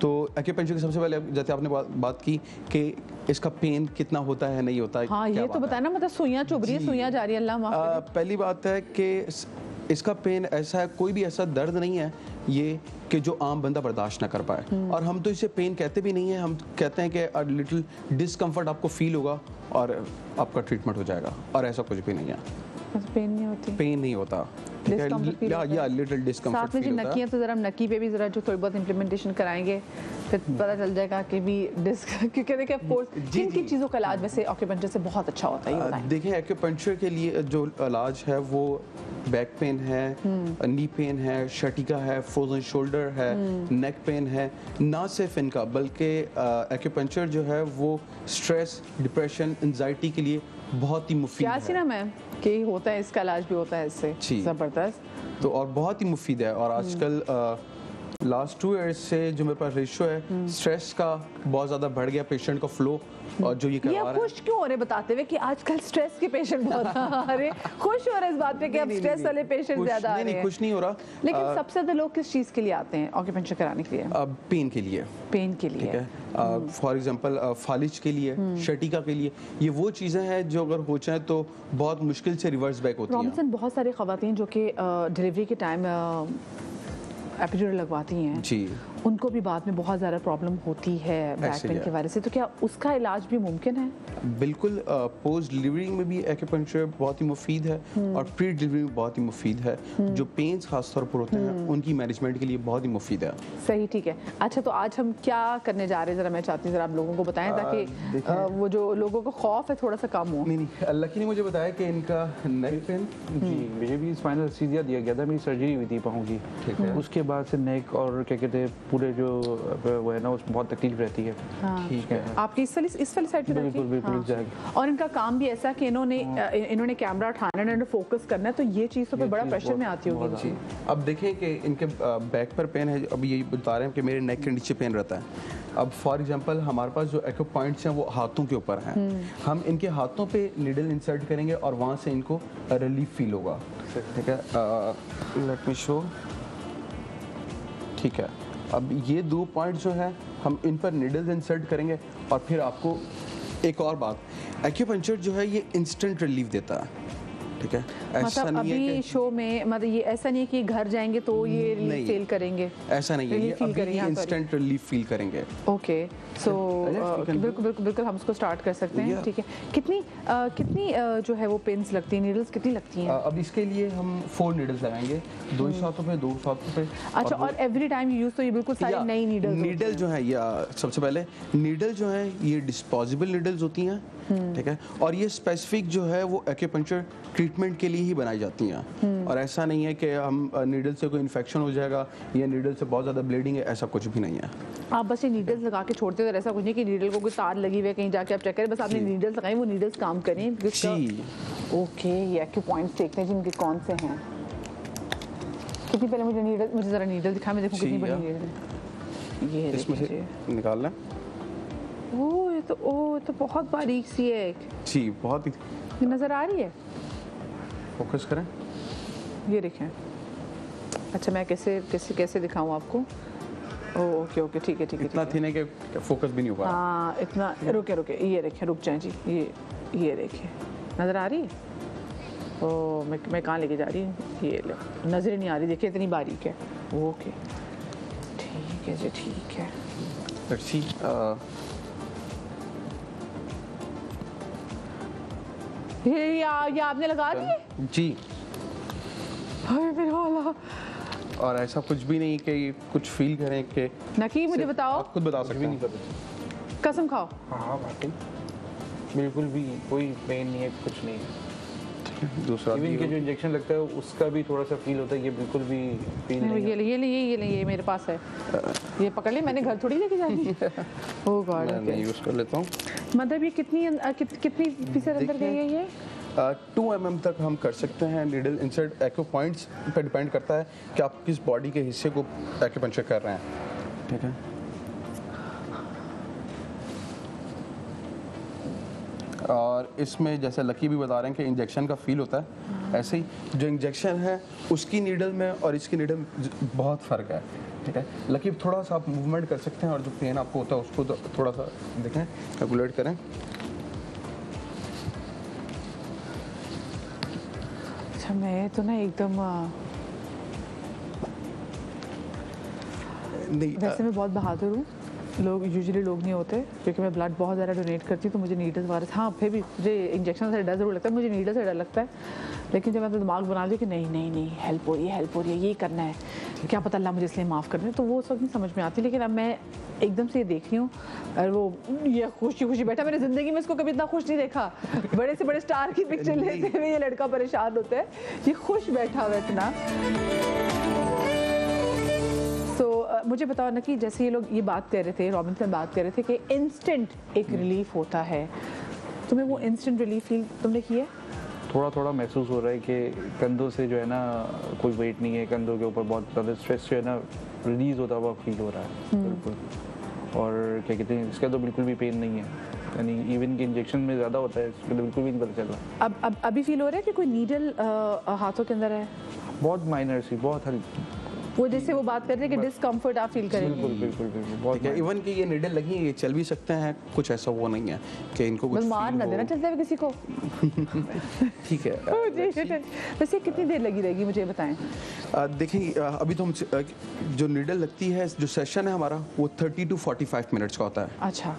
E: तो एक्यूपंक्चर की सबसे पहले जैसे आपने बात की कि इसका पेन कितना होता है नहीं होता है,
A: हाँ
E: क्या
A: ये
E: बात
A: तो
E: है?
A: बताना, मतलब सुइयां चुभ रही है,
E: जी।
A: सुइयां जा रही है, अल्लाह माफ करे।
E: पहली बात है कि इसका पेन ऐसा है, कोई भी ऐसा दर्द नहीं है ये कि जो आम बंदा बर्दाश्त ना कर पाए, और हम तो इसे पेन कहते भी नहीं है, हम कहते हैं कि लिटिल डिस्कम्फर्ट आपको फील होगा और आपका ट्रीटमेंट हो जाएगा, और ऐसा कुछ भी नहीं है,
A: पेन नहीं होती,
E: पेन नहीं होता, ठीक
A: Discomfort feel होता
E: है, या
A: है।
E: लिटिल डिस्कम्फर्ट
A: साथ में जो
E: फील होता
A: नकी
E: है।
A: है तो जरा हम नकी पे भी जरा जो थोड़ी बहुत इम्प्लीमेंटेशन कराएंगे, फिर पता चल जाएगा कि भी डिस्क क्योंकि देखिए ऑफ कोर्स
E: जी,
A: किन किन
E: जी।
A: चीज़ों का इलाज वैसे एक्यूपंक्चर से बहुत अच्छा होता है, ये बताएं।
E: देखें एक्यूपंक्चर के लिए जो इलाज है वो बैक पेन है, नी पेन है, शटिका है, फ्रोजन शोल्डर है, नेक पेन है, ना सिर्फ इनका बल्कि एक्यूपंक्चर जो है वो स्ट्रेस, डिप्रेशन, एंजाइटी के लिए बहुत ही मुफीद
A: क्या
E: है।
A: सी ना मैम कि होता है, इसका इलाज भी होता है इससे,
E: जी।
A: ज़बरदस्त।
E: तो और बहुत ही मुफीद है, और आजकल लास्ट 2 इयर्स से जो मेरे पास रेशो है स्ट्रेस का बहुत ज़्यादा बढ़ गया, पेशेंट का फ्लो, और जो ये
A: ये
E: करवा
A: आप
E: रहे हैं।
A: खुश क्यों हो रहे बताते हुए कि आजकल स्ट्रेस के पेशेंट बहुत अरे खुश हो रहे इस बात पे कि अब
E: नहीं,
A: स्ट्रेस
E: नहीं,
A: वाले पेशेंट
E: खुश-
A: ज्यादा आ
E: नहीं,
A: रहे
E: नहीं,
A: हैं।
E: खुश नहीं हो रहा,
A: लेकिन सबसे ज्यादा लोग किस चीज के लिए आते हैं ऑक्यूपेंचर कराने के लिए?
E: पेन के लिए,
A: पेन के
E: ठीक
A: लिए।
E: है, फॉर एग्जांपल फालिज के लिए, शटिका के लिए, ये वो चीज़ें हैं जो अगर हो जाए तो बहुत मुश्किल से रिवर्स बैक होती हैं।
A: रॉबिन्सन, बहुत सारी खवातीन जो कि डिलीवरी के टाइम एपिड्यूरल लगवाती हैं,
E: जी,
A: उनको भी बाद में बहुत ज़्यादा प्रॉब्लम होती है बैक
E: ऐसे
A: पेन
E: ही
A: के
E: है।
A: वजह से, तो क्या उसका इलाज भी मुमकिन है?
E: बिल्कुल, पोस्ट डिलीवरी में भी एक्यूपंक्चर बहुत ही मुफीद है, और प्री डिलीवरी में बहुत ही मुफीद है, जो पेन्स खास तौर पर होते हैं उनकी मैनेजमेंट के लिए बहुत ही मुफीद है।
A: सही, ठीक है। अच्छा, तो आज हम क्या करने जा रहे हैं, ज़रा मैं चाहती हूँ ज़रा आप लोगों को बताएं ताकि
E: देखिए।
A: वो जो लोगों को खौफ है थोड़ा सा कम हो।
E: नहीं नहीं, लकी ने मुझे बताया कि इनका नेक पेन,
F: जी मुझे भी स्पाइनल एनेस्थीसिया दिया गया था, मेरी सर्जरी हुई थी पाँव की,
E: ठीक है।
F: उसके बाद से नेक और क्या कहते हैं पूरे जो वो है ना उसमें बहुत तकलीफ रहती है।
A: हाँ।
E: ठीक है।
A: आपकी इस वाली साइड पे
F: बिल्कुल,
A: रखिए।
F: बिल्कुल,
A: हाँ।
F: इस जाएगी।
A: और इनका काम भी ऐसा कि इन्होंने कैमरा उठाना है, इन्होंने फोकस करना है, तो ये चीज़ तो फिर
F: ये
A: बड़ा
F: चीज़
A: प्रेशर
F: बहुत-
A: में आती होगी
F: बहुत
A: इनकी।
E: अब देखें कि इनके बैक पर पेन है, अब यही बता रहे हैं कि मेरे नेक के नीचे पेन रहता है। अब फॉर एग्जांपल हमारे पास जो एक्यू पॉइंट्स हैं वो हाथों के ऊपर हैं, हम इनके हाथों पे नीडल इंसर्ट करेंगे और वहाँ से इनको रिलीफ फील होगा, ठीक है। लेट मी शो, ठीक है। अब ये 2 पॉइंट जो है हम इन पर नीडल्स इंसर्ट करेंगे, और फिर आपको एक और बात, एक्यूपंक्चर जो है ये इंस्टेंट रिलीफ देता है, ठीक है। ऐसा
A: मतलब
E: नहीं है
A: अभी
E: कि
A: शो में, मतलब ये ऐसा नहीं है कि घर जाएंगे तो ये रिलीफ
E: नहीं।
A: फील करेंगे।
E: ऐसा नहीं है, ये
A: Relief feel
E: अभी
A: करेंगे, हाँ, sorry।
E: इंस्टेंट रिलीफ फील करेंगे।
A: Okay, so
E: Yes, you can do.
A: बिल्कुल बिल्कुल बिल्कुल हम उसको स्टार्ट कर सकते हैं,
E: Yeah.
A: ठीक है। कितनी जो है वो पिन्स लगती हैं, नीडल्स कितनी लगती हैं?
E: अब इसके लिए हम 4 नीडल्स लगाएंगे, 2 इस हाथों पे, 2 उस हाथों पे।
A: अच्छा, और एवरी टाइम यूज तो ये बिल्कुल सारी नई नीडल्स
E: नीडल जो है, या सबसे पहले नीडल जो है ये डिस्पोजेबल नीडल्स होती हैं, ठीक है, और ये स्पेसिफिक जो है वो एक्यूपंक्चर ट्रीटमेंट के लिए ही बनाई जाती हैं, और ऐसा नहीं है कि हम नीडल से कोई इन्फेक्शन हो जाएगा या नीडल से बहुत ज़्यादा ब्लीडिंग है, ऐसा कुछ भी नहीं है।
A: आप बस ये नीडल्स लगा के छोड़ते हो, तो ऐसा कुछ नहीं कि नीडल को कोई तार लगी हुई है कहीं जाके आप चेक करें, बस आपने नीडल्स लगाए, वो नीडल्स काम करें।
E: जी,
A: ओके, ये एक्यू पॉइंट्स देखते हैं जिनके कौन से हैं। कितनी पहले मुझे ज़रा नीडल दिखा, मैं देखूँ कितनी
E: जी,
A: बड़ी
E: या।
A: नीडल। ये
E: इसमें से
A: देखिए,
E: निकाल लें।
A: ओह ये तो बहुत बारीक सी है,
E: जी, बहुत ही,
A: ये नज़र आ रही है,
E: फोकस करें।
A: ये देखें। अच्छा, मैं कैसे दिखाऊं आपको? ओह ओके ओके, ठीक है ठीक है
E: इतना
A: ठीक है।
E: थिन है कि फोकस भी नहीं होगा।
A: हाँ, इतना, रुके, ये देखें, रुक जाएं जी, ये देखें, नज़र आ रही है? ओह, मैं कहाँ लेके जा रही हूँ, ये लो, नज़र नहीं आ रही, देखिए इतनी बारीक है। ओके, ठीक है जी, ठीक है।
E: लेट्स सी,
A: ये आपने लगा दिए?
E: जी,
A: हाय मेरे वाला।
E: और ऐसा कुछ भी नहीं कि कुछ फील करें कि
A: नकी, मुझे बताओ,
E: आप खुद बता
F: कुछ
E: सकते
F: भी नहीं
E: हैं।
F: करते।
A: कसम खाओ।
F: हाँ वाकई बिल्कुल भी कोई पेन नहीं है, कुछ नहीं है।
E: दूसरा
F: इवन के जो इंजेक्शन लगता है उसका भी थोड़ा सा फील होता है, ये बिल्कुल भी फील नहीं है।
A: ये मेरे पास है, ये पकड़ ले, मैंने घर थोड़ी लेके जानी है। ओह गॉड,
E: मैं यूज़ कर लेता हूँ।
A: मतलब ये कितनी पीसेस अंदर गई है ये?
E: 2 mm तक हम कर सकते हैं नीडल इंसर्ट। एक्यू पॉइंट्स पे डिपेंड करता है कि आप किस बॉडी के हिस्से को एक्यूपंक्चर कर रहे हैं, ठीक है। और इसमें जैसे लकी भी बता रहे हैं कि इंजेक्शन का फील होता है, ऐसे ही जो इंजेक्शन है उसकी नीडल में और इसकी नीडल में बहुत फ़र्क है, ठीक है। लकीब थोड़ा सा आप मूवमेंट कर सकते हैं और जो पेन आपको होता है उसको तो थोड़ा सा देखें, कैलकुलेट करें।
A: अच्छा, मैं तो ना एकदम
E: नहीं
A: वैसे मैं बहुत बहादुर हूँ, यूजुअली लोग नहीं होते, क्योंकि मैं ब्लड बहुत ज़्यादा डोनेट करती हूँ, तो मुझे नीडल्स वगैरह, हाँ फिर भी मुझे इंजेक्शन से डर ज़रूर लगता है, मुझे नीडल से डर लगता है। लेकिन जब मैं अपना दिमाग बना लिया कि नहीं नहीं नहीं हेल्प हो रही है, ये करना है, क्या पता अल्लाह मुझे इसलिए माफ़ कर दे, तो वो सब नहीं समझ में आती। लेकिन अब मैं एकदम से ये देख रही हूँ और वो ये खुशी खुशी बैठा, मैंने ज़िंदगी में इसको कभी इतना खुश नहीं देखा। बड़े से बड़े स्टार की पिक्चर लेते हुए ये लड़का परेशान होता है, ये खुश बैठा हुआ इतना। मुझे बताओ ना कि जैसे ये लोग ये बात कर रहे थे, रॉबिन्सन बात कर रहे थे कि इंस्टेंट एक रिलीफ होता है, तुम्हें वो इंस्टेंट रिलीफ फील तुमने किया?
F: थोड़ा थोड़ा महसूस हो रहा है कि कंधों से जो है ना कोई वेट नहीं है, कंधों के ऊपर बहुत ज़्यादा स्ट्रेस जो है ना रिलीज होता हुआ फील हो रहा है बिल्कुल। और क्या कहते हैं, इसका तो बिल्कुल भी पेन नहीं है, यानी इवन कि इंजेक्शन में ज़्यादा होता है, इसका तो बिल्कुल भी नहीं पता चल रहा।
A: अब अभी फील हो रहा है कि कोई नीडल हाथों के अंदर है?
F: बहुत माइनर सी, बहुत हल्की,
A: वो जैसे वो बात कर रहे हैं कि डिस्कम्फर्ट आप फील करेंगे।
F: बिल्कुल बिल्कुल बिल्कुल बहुत
E: ठीक है। इवन कि ये नीडल लगी है, ये चल भी सकते हैं, कुछ ऐसा वो नहीं है कि इनको कुछ
A: बस मार ना देना चलते हुए किसी को।
E: ठीक है।
A: वैसे कितनी देर लगी रहेगी मुझे बताएं?
E: देखिए अभी तो हम जो नीडल लगती है, जो सेशन है हमारा वो 30 to 45 मिनट्स का होता है।
A: अच्छा,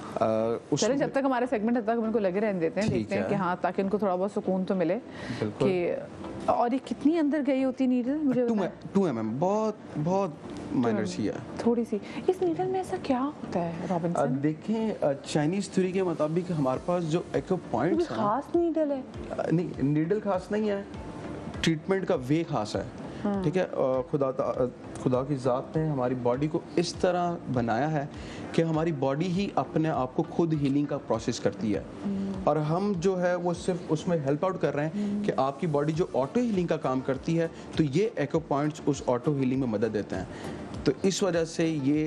A: चलिए जब तक हमारे सेगमेंट तक उनको लगे रहने देते हैं, देखते हैं कि हाँ, ताकि उनको थोड़ा बहुत सुकून तो मिले कि। और ये कितनी अंदर गई होती नीडल मुझे?
E: 2 mm, बहुत बहुत माइनर सी है,
A: थोड़ी सी। इस नीडल में ऐसा क्या होता है रॉबिन्सन?
E: देखें चाइनीज थ्योरी के मुताबिक हमारे पास जो एको पॉइंट्स हैं,
A: खास नीडल है?
E: नहीं, नीडल खास नहीं है, ट्रीटमेंट का वे खास है। ठीक है। खुदा की ज़ात ने हमारी बॉडी को इस तरह बनाया है कि हमारी बॉडी ही अपने आप को खुद हीलिंग का प्रोसेस करती है, और हम जो है वो सिर्फ उसमें हेल्प आउट कर रहे हैं कि आपकी बॉडी जो ऑटो हीलिंग का काम करती है, तो ये एको पॉइंट्स उस ऑटो हीलिंग में मदद देते हैं। तो इस वजह से ये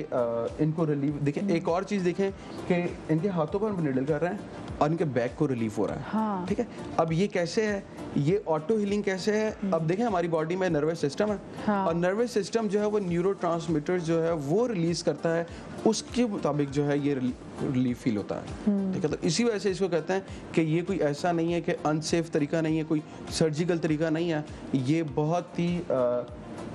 E: इनको रिलीफ, देखें एक और चीज़ देखें कि इनके हाथों पर हम निडल कर रहे हैं और इनके बैक को रिलीफ हो रहा है।
A: हाँ।
E: ठीक है। अब ये कैसे है, ये ऑटो हीलिंग कैसे है? अब देखें हमारी बॉडी में नर्वस सिस्टम है। हाँ। और नर्वस सिस्टम जो है वो न्यूरोट्रांसमीटर्स जो है वो रिलीज करता है, उसके मुताबिक जो है ये रिलीफ फील होता है। ठीक है। तो इसी वजह से इसको कहते हैं कि ये कोई ऐसा नहीं है कि अनसेफ तरीका नहीं है, कोई सर्जिकल तरीका नहीं है, ये बहुत ही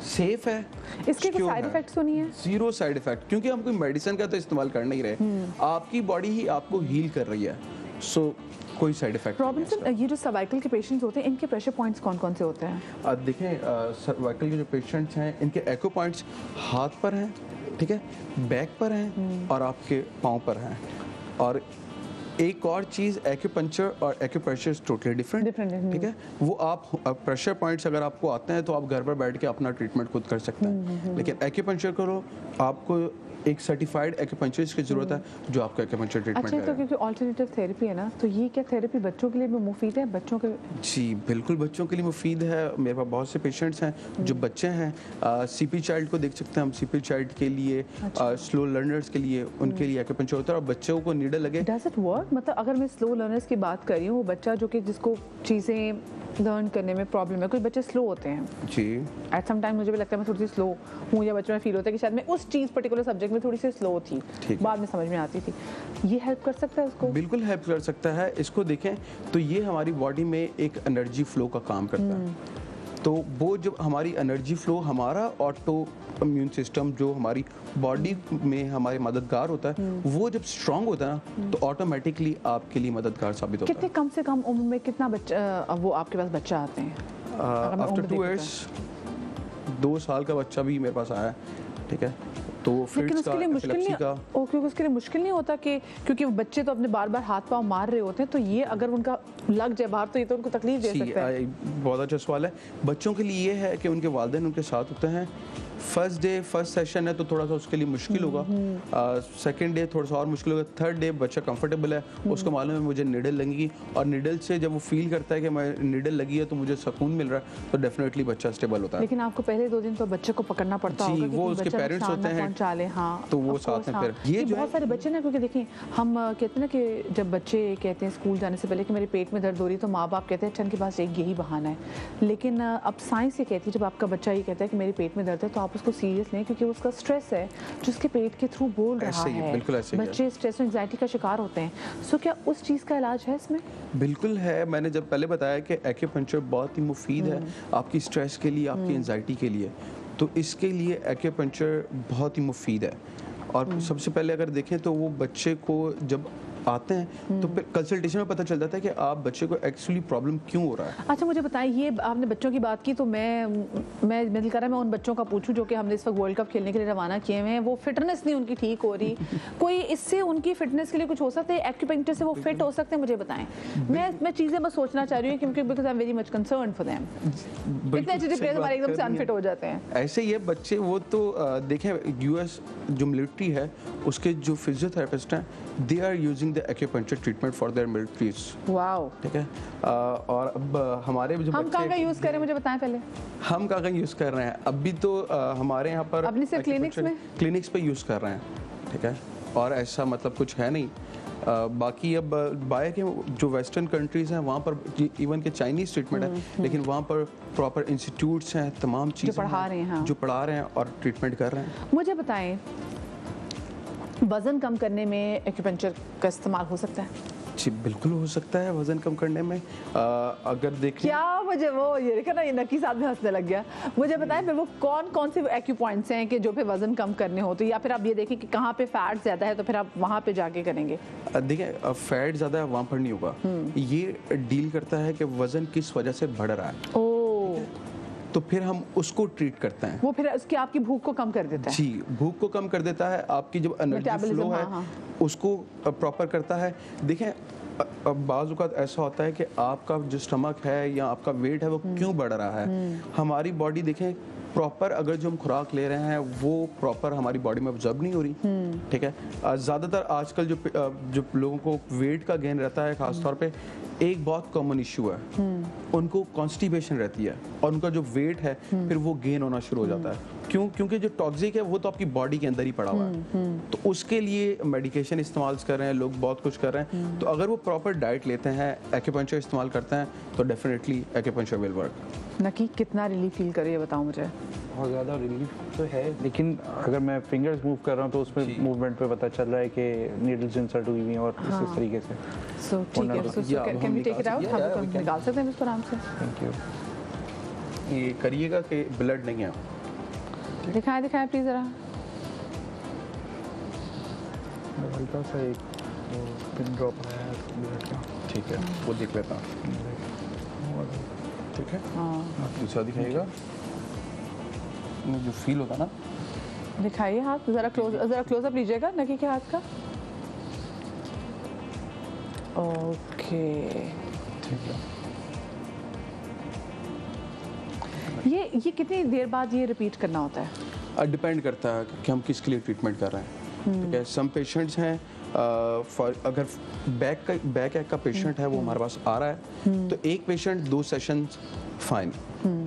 E: सेफ है।
A: इसके कोई साइड इफेक्ट्स तो नहीं है?
E: जीरो साइड इफेक्ट, क्योंकि हम कोई मेडिसिन का तो इस्तेमाल कर नहीं रहे, आपकी बॉडी ही आपको हील कर रही है, सो कोई साइड इफेक्ट।
A: रॉबिन्सन, ये जो सर्वाइकल के पेशेंट्स होते हैं, इनके प्रेशर पॉइंट्स कौन कौन से होते हैं?
E: देखें सर्वाइकल के जो पेशेंट्स हैं, इनके एको पॉइंट्स हाथ पर हैं, ठीक है, बैक पर हैं और आपके पाँव पर हैं। और एक और चीज़, एक्यूपंक्चर और एक्यूप्रेशर टोटली डिफरेंट, ठीक है। वो आप प्रेशर पॉइंट्स अगर आपको आते हैं तो आप घर पर बैठ के अपना ट्रीटमेंट खुद कर सकते हैं, लेकिन एक्यूपंक्चर करो आपको एक सर्टिफाइड एक्यूपंक्चरिस्ट की जरूरत है जो आपको एक्यूपंक्चर ट्रीटमेंट
A: अच्छा, तो क्योंकि ऑल्टरनेटिव थेरेपी है ना, तो ये क्या थेरेपी बच्चों के लिए भी मुफीद है? बच्चों के?
E: जी बिल्कुल, बच्चों के लिए मुफीद है। मेरे पास बहुत से पेशेंट्स हैं जो बच्चे हैं, सीपी चाइल्ड को देख सकते हैं हम, सीपी चाइल्ड के लिए, स्लो लर्नर्स के लिए, उनके लिए एक्यूपंक्चर होता है। और बच्चों को नीडल लगे,
A: डज इट वर्क? मतलब अगर मैं स्लो लर्नर्स की बात कर रही हूँ, वो बच्चा जो कि जिसको चीज़ें लर्न करने में प्रॉब्लम है, कुछ बच्चे स्लो होते हैं
E: जी,
A: एट सम टाइम मुझे भी लगता है मैं थोड़ी सी स्लो हूँ, या बच्चों में फील होता है कि शायद मैं उस चीज़ पर्टिकुलर सब्जेक्ट में थोड़ी सी स्लो थी, बाद में समझ में आती थी, ये हेल्प कर सकता है उसको?
E: बिल्कुल हेल्प कर सकता है। इसको देखें तो ये हमारी बॉडी में एक एनर्जी फ्लो का काम करता है, तो वो जब हमारी एनर्जी फ्लो, हमारा ऑटो इम्यून सिस्टम जो हमारी बॉडी में हमारे मददगार होता है, वो जब स्ट्रांग होता है ना, तो ऑटोमेटिकली आपके लिए मददगार साबित होता है।
A: कितने कम से कम उम्र में कितना बच्चा वो आपके पास बच्चा आते हैं?
E: आफ्टर 2 years 2 साल का बच्चा भी मेरे पास आया है, ठीक है। तो
A: लेकिन उसके लिए मुश्किल नहीं, क्योंकि उसके लिए मुश्किल नहीं होता कि क्योंकि बच्चे तो अपने बार बार हाथ पांव मार रहे होते हैं, तो ये अगर उनका लग जाए बाहर तो ये तो उनको तकलीफ दे सकता है।
E: बहुत अच्छा सवाल है। बच्चों के लिए ये है कि उनके वालिदैन उनके साथ होते हैं, फर्स्ट डे फर्स्ट सेशन है तो थोड़ा सा उसके लिए मुश्किल होगा, सेकंड डे थोड़ा सा और मुश्किल होगा, थर्ड डे बच्चा कंफर्टेबल है, उसको मालूम है मुझे निडल लगेगी, और निडल से जब वो फील करता है कि मैं निडल लगी है तो मुझे सुकून मिल रहा है, तो डेफिनेटली बच्चा स्टेबल होता है।
A: लेकिन आपको पहले 2 दिन तो बच्चे को पकड़ना पड़ता होगा,
E: वो उसके पेरेंट्स होते हैं,
A: हाँ,
E: तो वो साथ में फिर
A: ये बहुत सारे बच्चे ना, क्योंकि देखिए हम कहते हैं ना कि जब बच्चे कहते हैं स्कूल जाने से पहले कि मेरे पेट में दर्द हो रही है, तो माँ बाप कहते हैं अच्छा इनके पास एक यही बहाना है, लेकिन अब साइंस ये कहती है जब आपका बच्चा ये कहता है कि मेरे पेट में दर्द है तो आप उसको सीरियस लें, क्योंकि उसका स्ट्रेस है जो उसके पेट के थ्रू बोल रहा है।
E: बिल्कुल ऐसे ही
A: बच्चे स्ट्रेस और एंजाइटी का शिकार होते हैं। सो क्या उस चीज़ का इलाज है इसमें?
E: बिल्कुल है। मैंने जब पहले बताया कि एक्यूपंक्चर बहुत ही मुफीद है आपकी स्ट्रेस के लिए, आपकी एंजाइटी के लिए, तो इसके लिए एक्यूपंक्चर बहुत ही मुफीद है। और सबसे पहले अगर देखें तो वो बच्चे को जब आते हैं तो फिर कंसल्टेशन में पता चल जाता है कि आप बच्चे को एक्चुअली प्रॉब्लम क्यों हो रहा है।
A: अच्छा मुझे बताएं, ये आपने बच्चों की बात की तो मैं दिल कर रहा है मैं उन बच्चों का पूछूं जो कि हमने इस वक्त वर्ल्ड कप खेलने के लिए रवाना किए हुए हैं, वो फिटनेस नहीं उनकी ठीक हो रही, कोई इससे उनकी फिटनेस के लिए कुछ हो सकता है, एक्यूपंक्चर से वो फिट हो सकते हैं? मुझे बताएं। मैं चीज़ें बस सोचना चाह रही हूँ क्योंकि because I am very much concern for them. कितने अच्छे प्लेयर हमारे एकदम से अनफिट हो जाते हैं।
E: ऐसे ही है बच्चे, वो तो देखें यूएस जो मिलिट्री है उसके जो फिजियोथेरेपिस्ट हैं they are using the acupuncture treatment for their militaries.
A: Wow,
E: ठीक है। और अब हमारे जो
A: हम कहाँ का यूज़ करें मुझे बताएं पहले।
E: हम कहाँ का यूज़ कर रहे हैं अभी तो हमारे यहाँ पर
A: अपनी सिर्फ
E: क्लिनिक्स पे यूज़ कर रहे हैं, ठीक है, और ऐसा मतलब कुछ है नहीं। बाकी अब बाय के जो वेस्टर्न कंट्रीज़ हैं वहाँ पर इवन के चाइनीज़ ट्रीटमेंट है, लेकिन वहाँ पर प्रॉपर इंस्टीट्यूट्स हैं, तमाम चीज़ें
A: जो पढ़ा रहे हैं, हाँ,
E: जो पढ़ा रहे हैं और ट्रीटमेंट कर रहे हैं।
A: मुझे बताएं वज़न कम करने में एक्यूपंक्चर का इस्तेमाल हो सकता है?
E: जी बिल्कुल हो सकता है वज़न कम करने में। अगर देखें
A: क्या मुझे वो ये देखा ना, ये नकी साथ में हंसने लग गया। मुझे बताएं फिर वो कौन कौन से एक्यू पॉइंट्स हैं कि जो पे वज़न कम करने हो, तो या फिर आप ये देखें कि कहाँ पे फैट ज़्यादा है तो फिर आप वहाँ पे जाके करेंगे।
E: देखिए फैट ज़्यादा है वहाँ पर नहीं होगा, ये डील करता है कि वज़न किस वजह से बढ़ रहा है, तो फिर हम उसको ट्रीट करते हैं।
A: वो फिर उसकी आपकी भूख को कम कर देता है।
E: जी, भूख को कम कर देता है, आपकी जब एनर्जी फ्लो है उसको प्रॉपर करता है। देखें बाज़ औक़ात ऐसा होता है कि आपका जो स्टमक है या आपका वेट है वो क्यों बढ़ रहा है, हमारी बॉडी देखें प्रॉपर अगर जो हम खुराक ले रहे हैं वो प्रॉपर हमारी बॉडी में ऑब्जर्व नहीं हो रही, ठीक है। ज़्यादातर आजकल जो लोगों को वेट का गेन रहता है खासतौर पे एक बहुत कॉमन इशू है, उनको कॉन्स्टिपेशन रहती है और उनका जो वेट है फिर वो गेन होना शुरू हो जाता है। क्यों? क्योंकि जो टॉक्सिक है वो तो आपकी बॉडी के अंदर ही पड़ा हुआ है, तो उसके लिए मेडिकेशन इस्तेमाल कर रहे हैं लोग, बहुत कुछ कर रहे हैं। तो अगर वो प्रॉपर डाइट लेते हैं, एक्यूपंक्चर इस्तेमाल करते हैं तो डेफिनेटली एक्यूपंक्चर विल वर्क।
A: नकी कितना रिलीफ फील कर रही है बताओ मुझे?
F: बहुत ज़्यादा रिलीफ तो है, लेकिन अगर मैं फिंगर्स मूव कर रहा हूँ तो उसमें मूवमेंट पे पता चल रहा है कि नीडल्स इंसर्ट हुई हुई हैं और इस तरीके से।
A: सो ठीक है, so can we take it out? हम निकाल सकते हैं इसको आराम से।
F: Thank you.
E: ये करिएगा कि ब्लड नहीं है।
A: दिखाएं प्लीज जरा।
F: हल्का सा एक पिन ड्रॉप आया है ब्लड का।
E: ठीक है, वो देख लेता हूँ। ठीक है, दूसरा दिखाइएगा, जो फील होगा ना।
A: दिखाइए हाथ जरा क्लोज अप लीजिएगा नकी के हाथ का। ओके,
E: ठीक है।
A: ये कितनी देर बाद ये रिपीट करना होता है?
E: डिपेंड करता है कि हम किसके लिए ट्रीटमेंट कर रहे हैं, ठीक है। सम पेशेंट्स हैं अगर बैक एक का पेशेंट है वो हमारे पास आ रहा है तो एक पेशेंट 2 सेशन फाइन,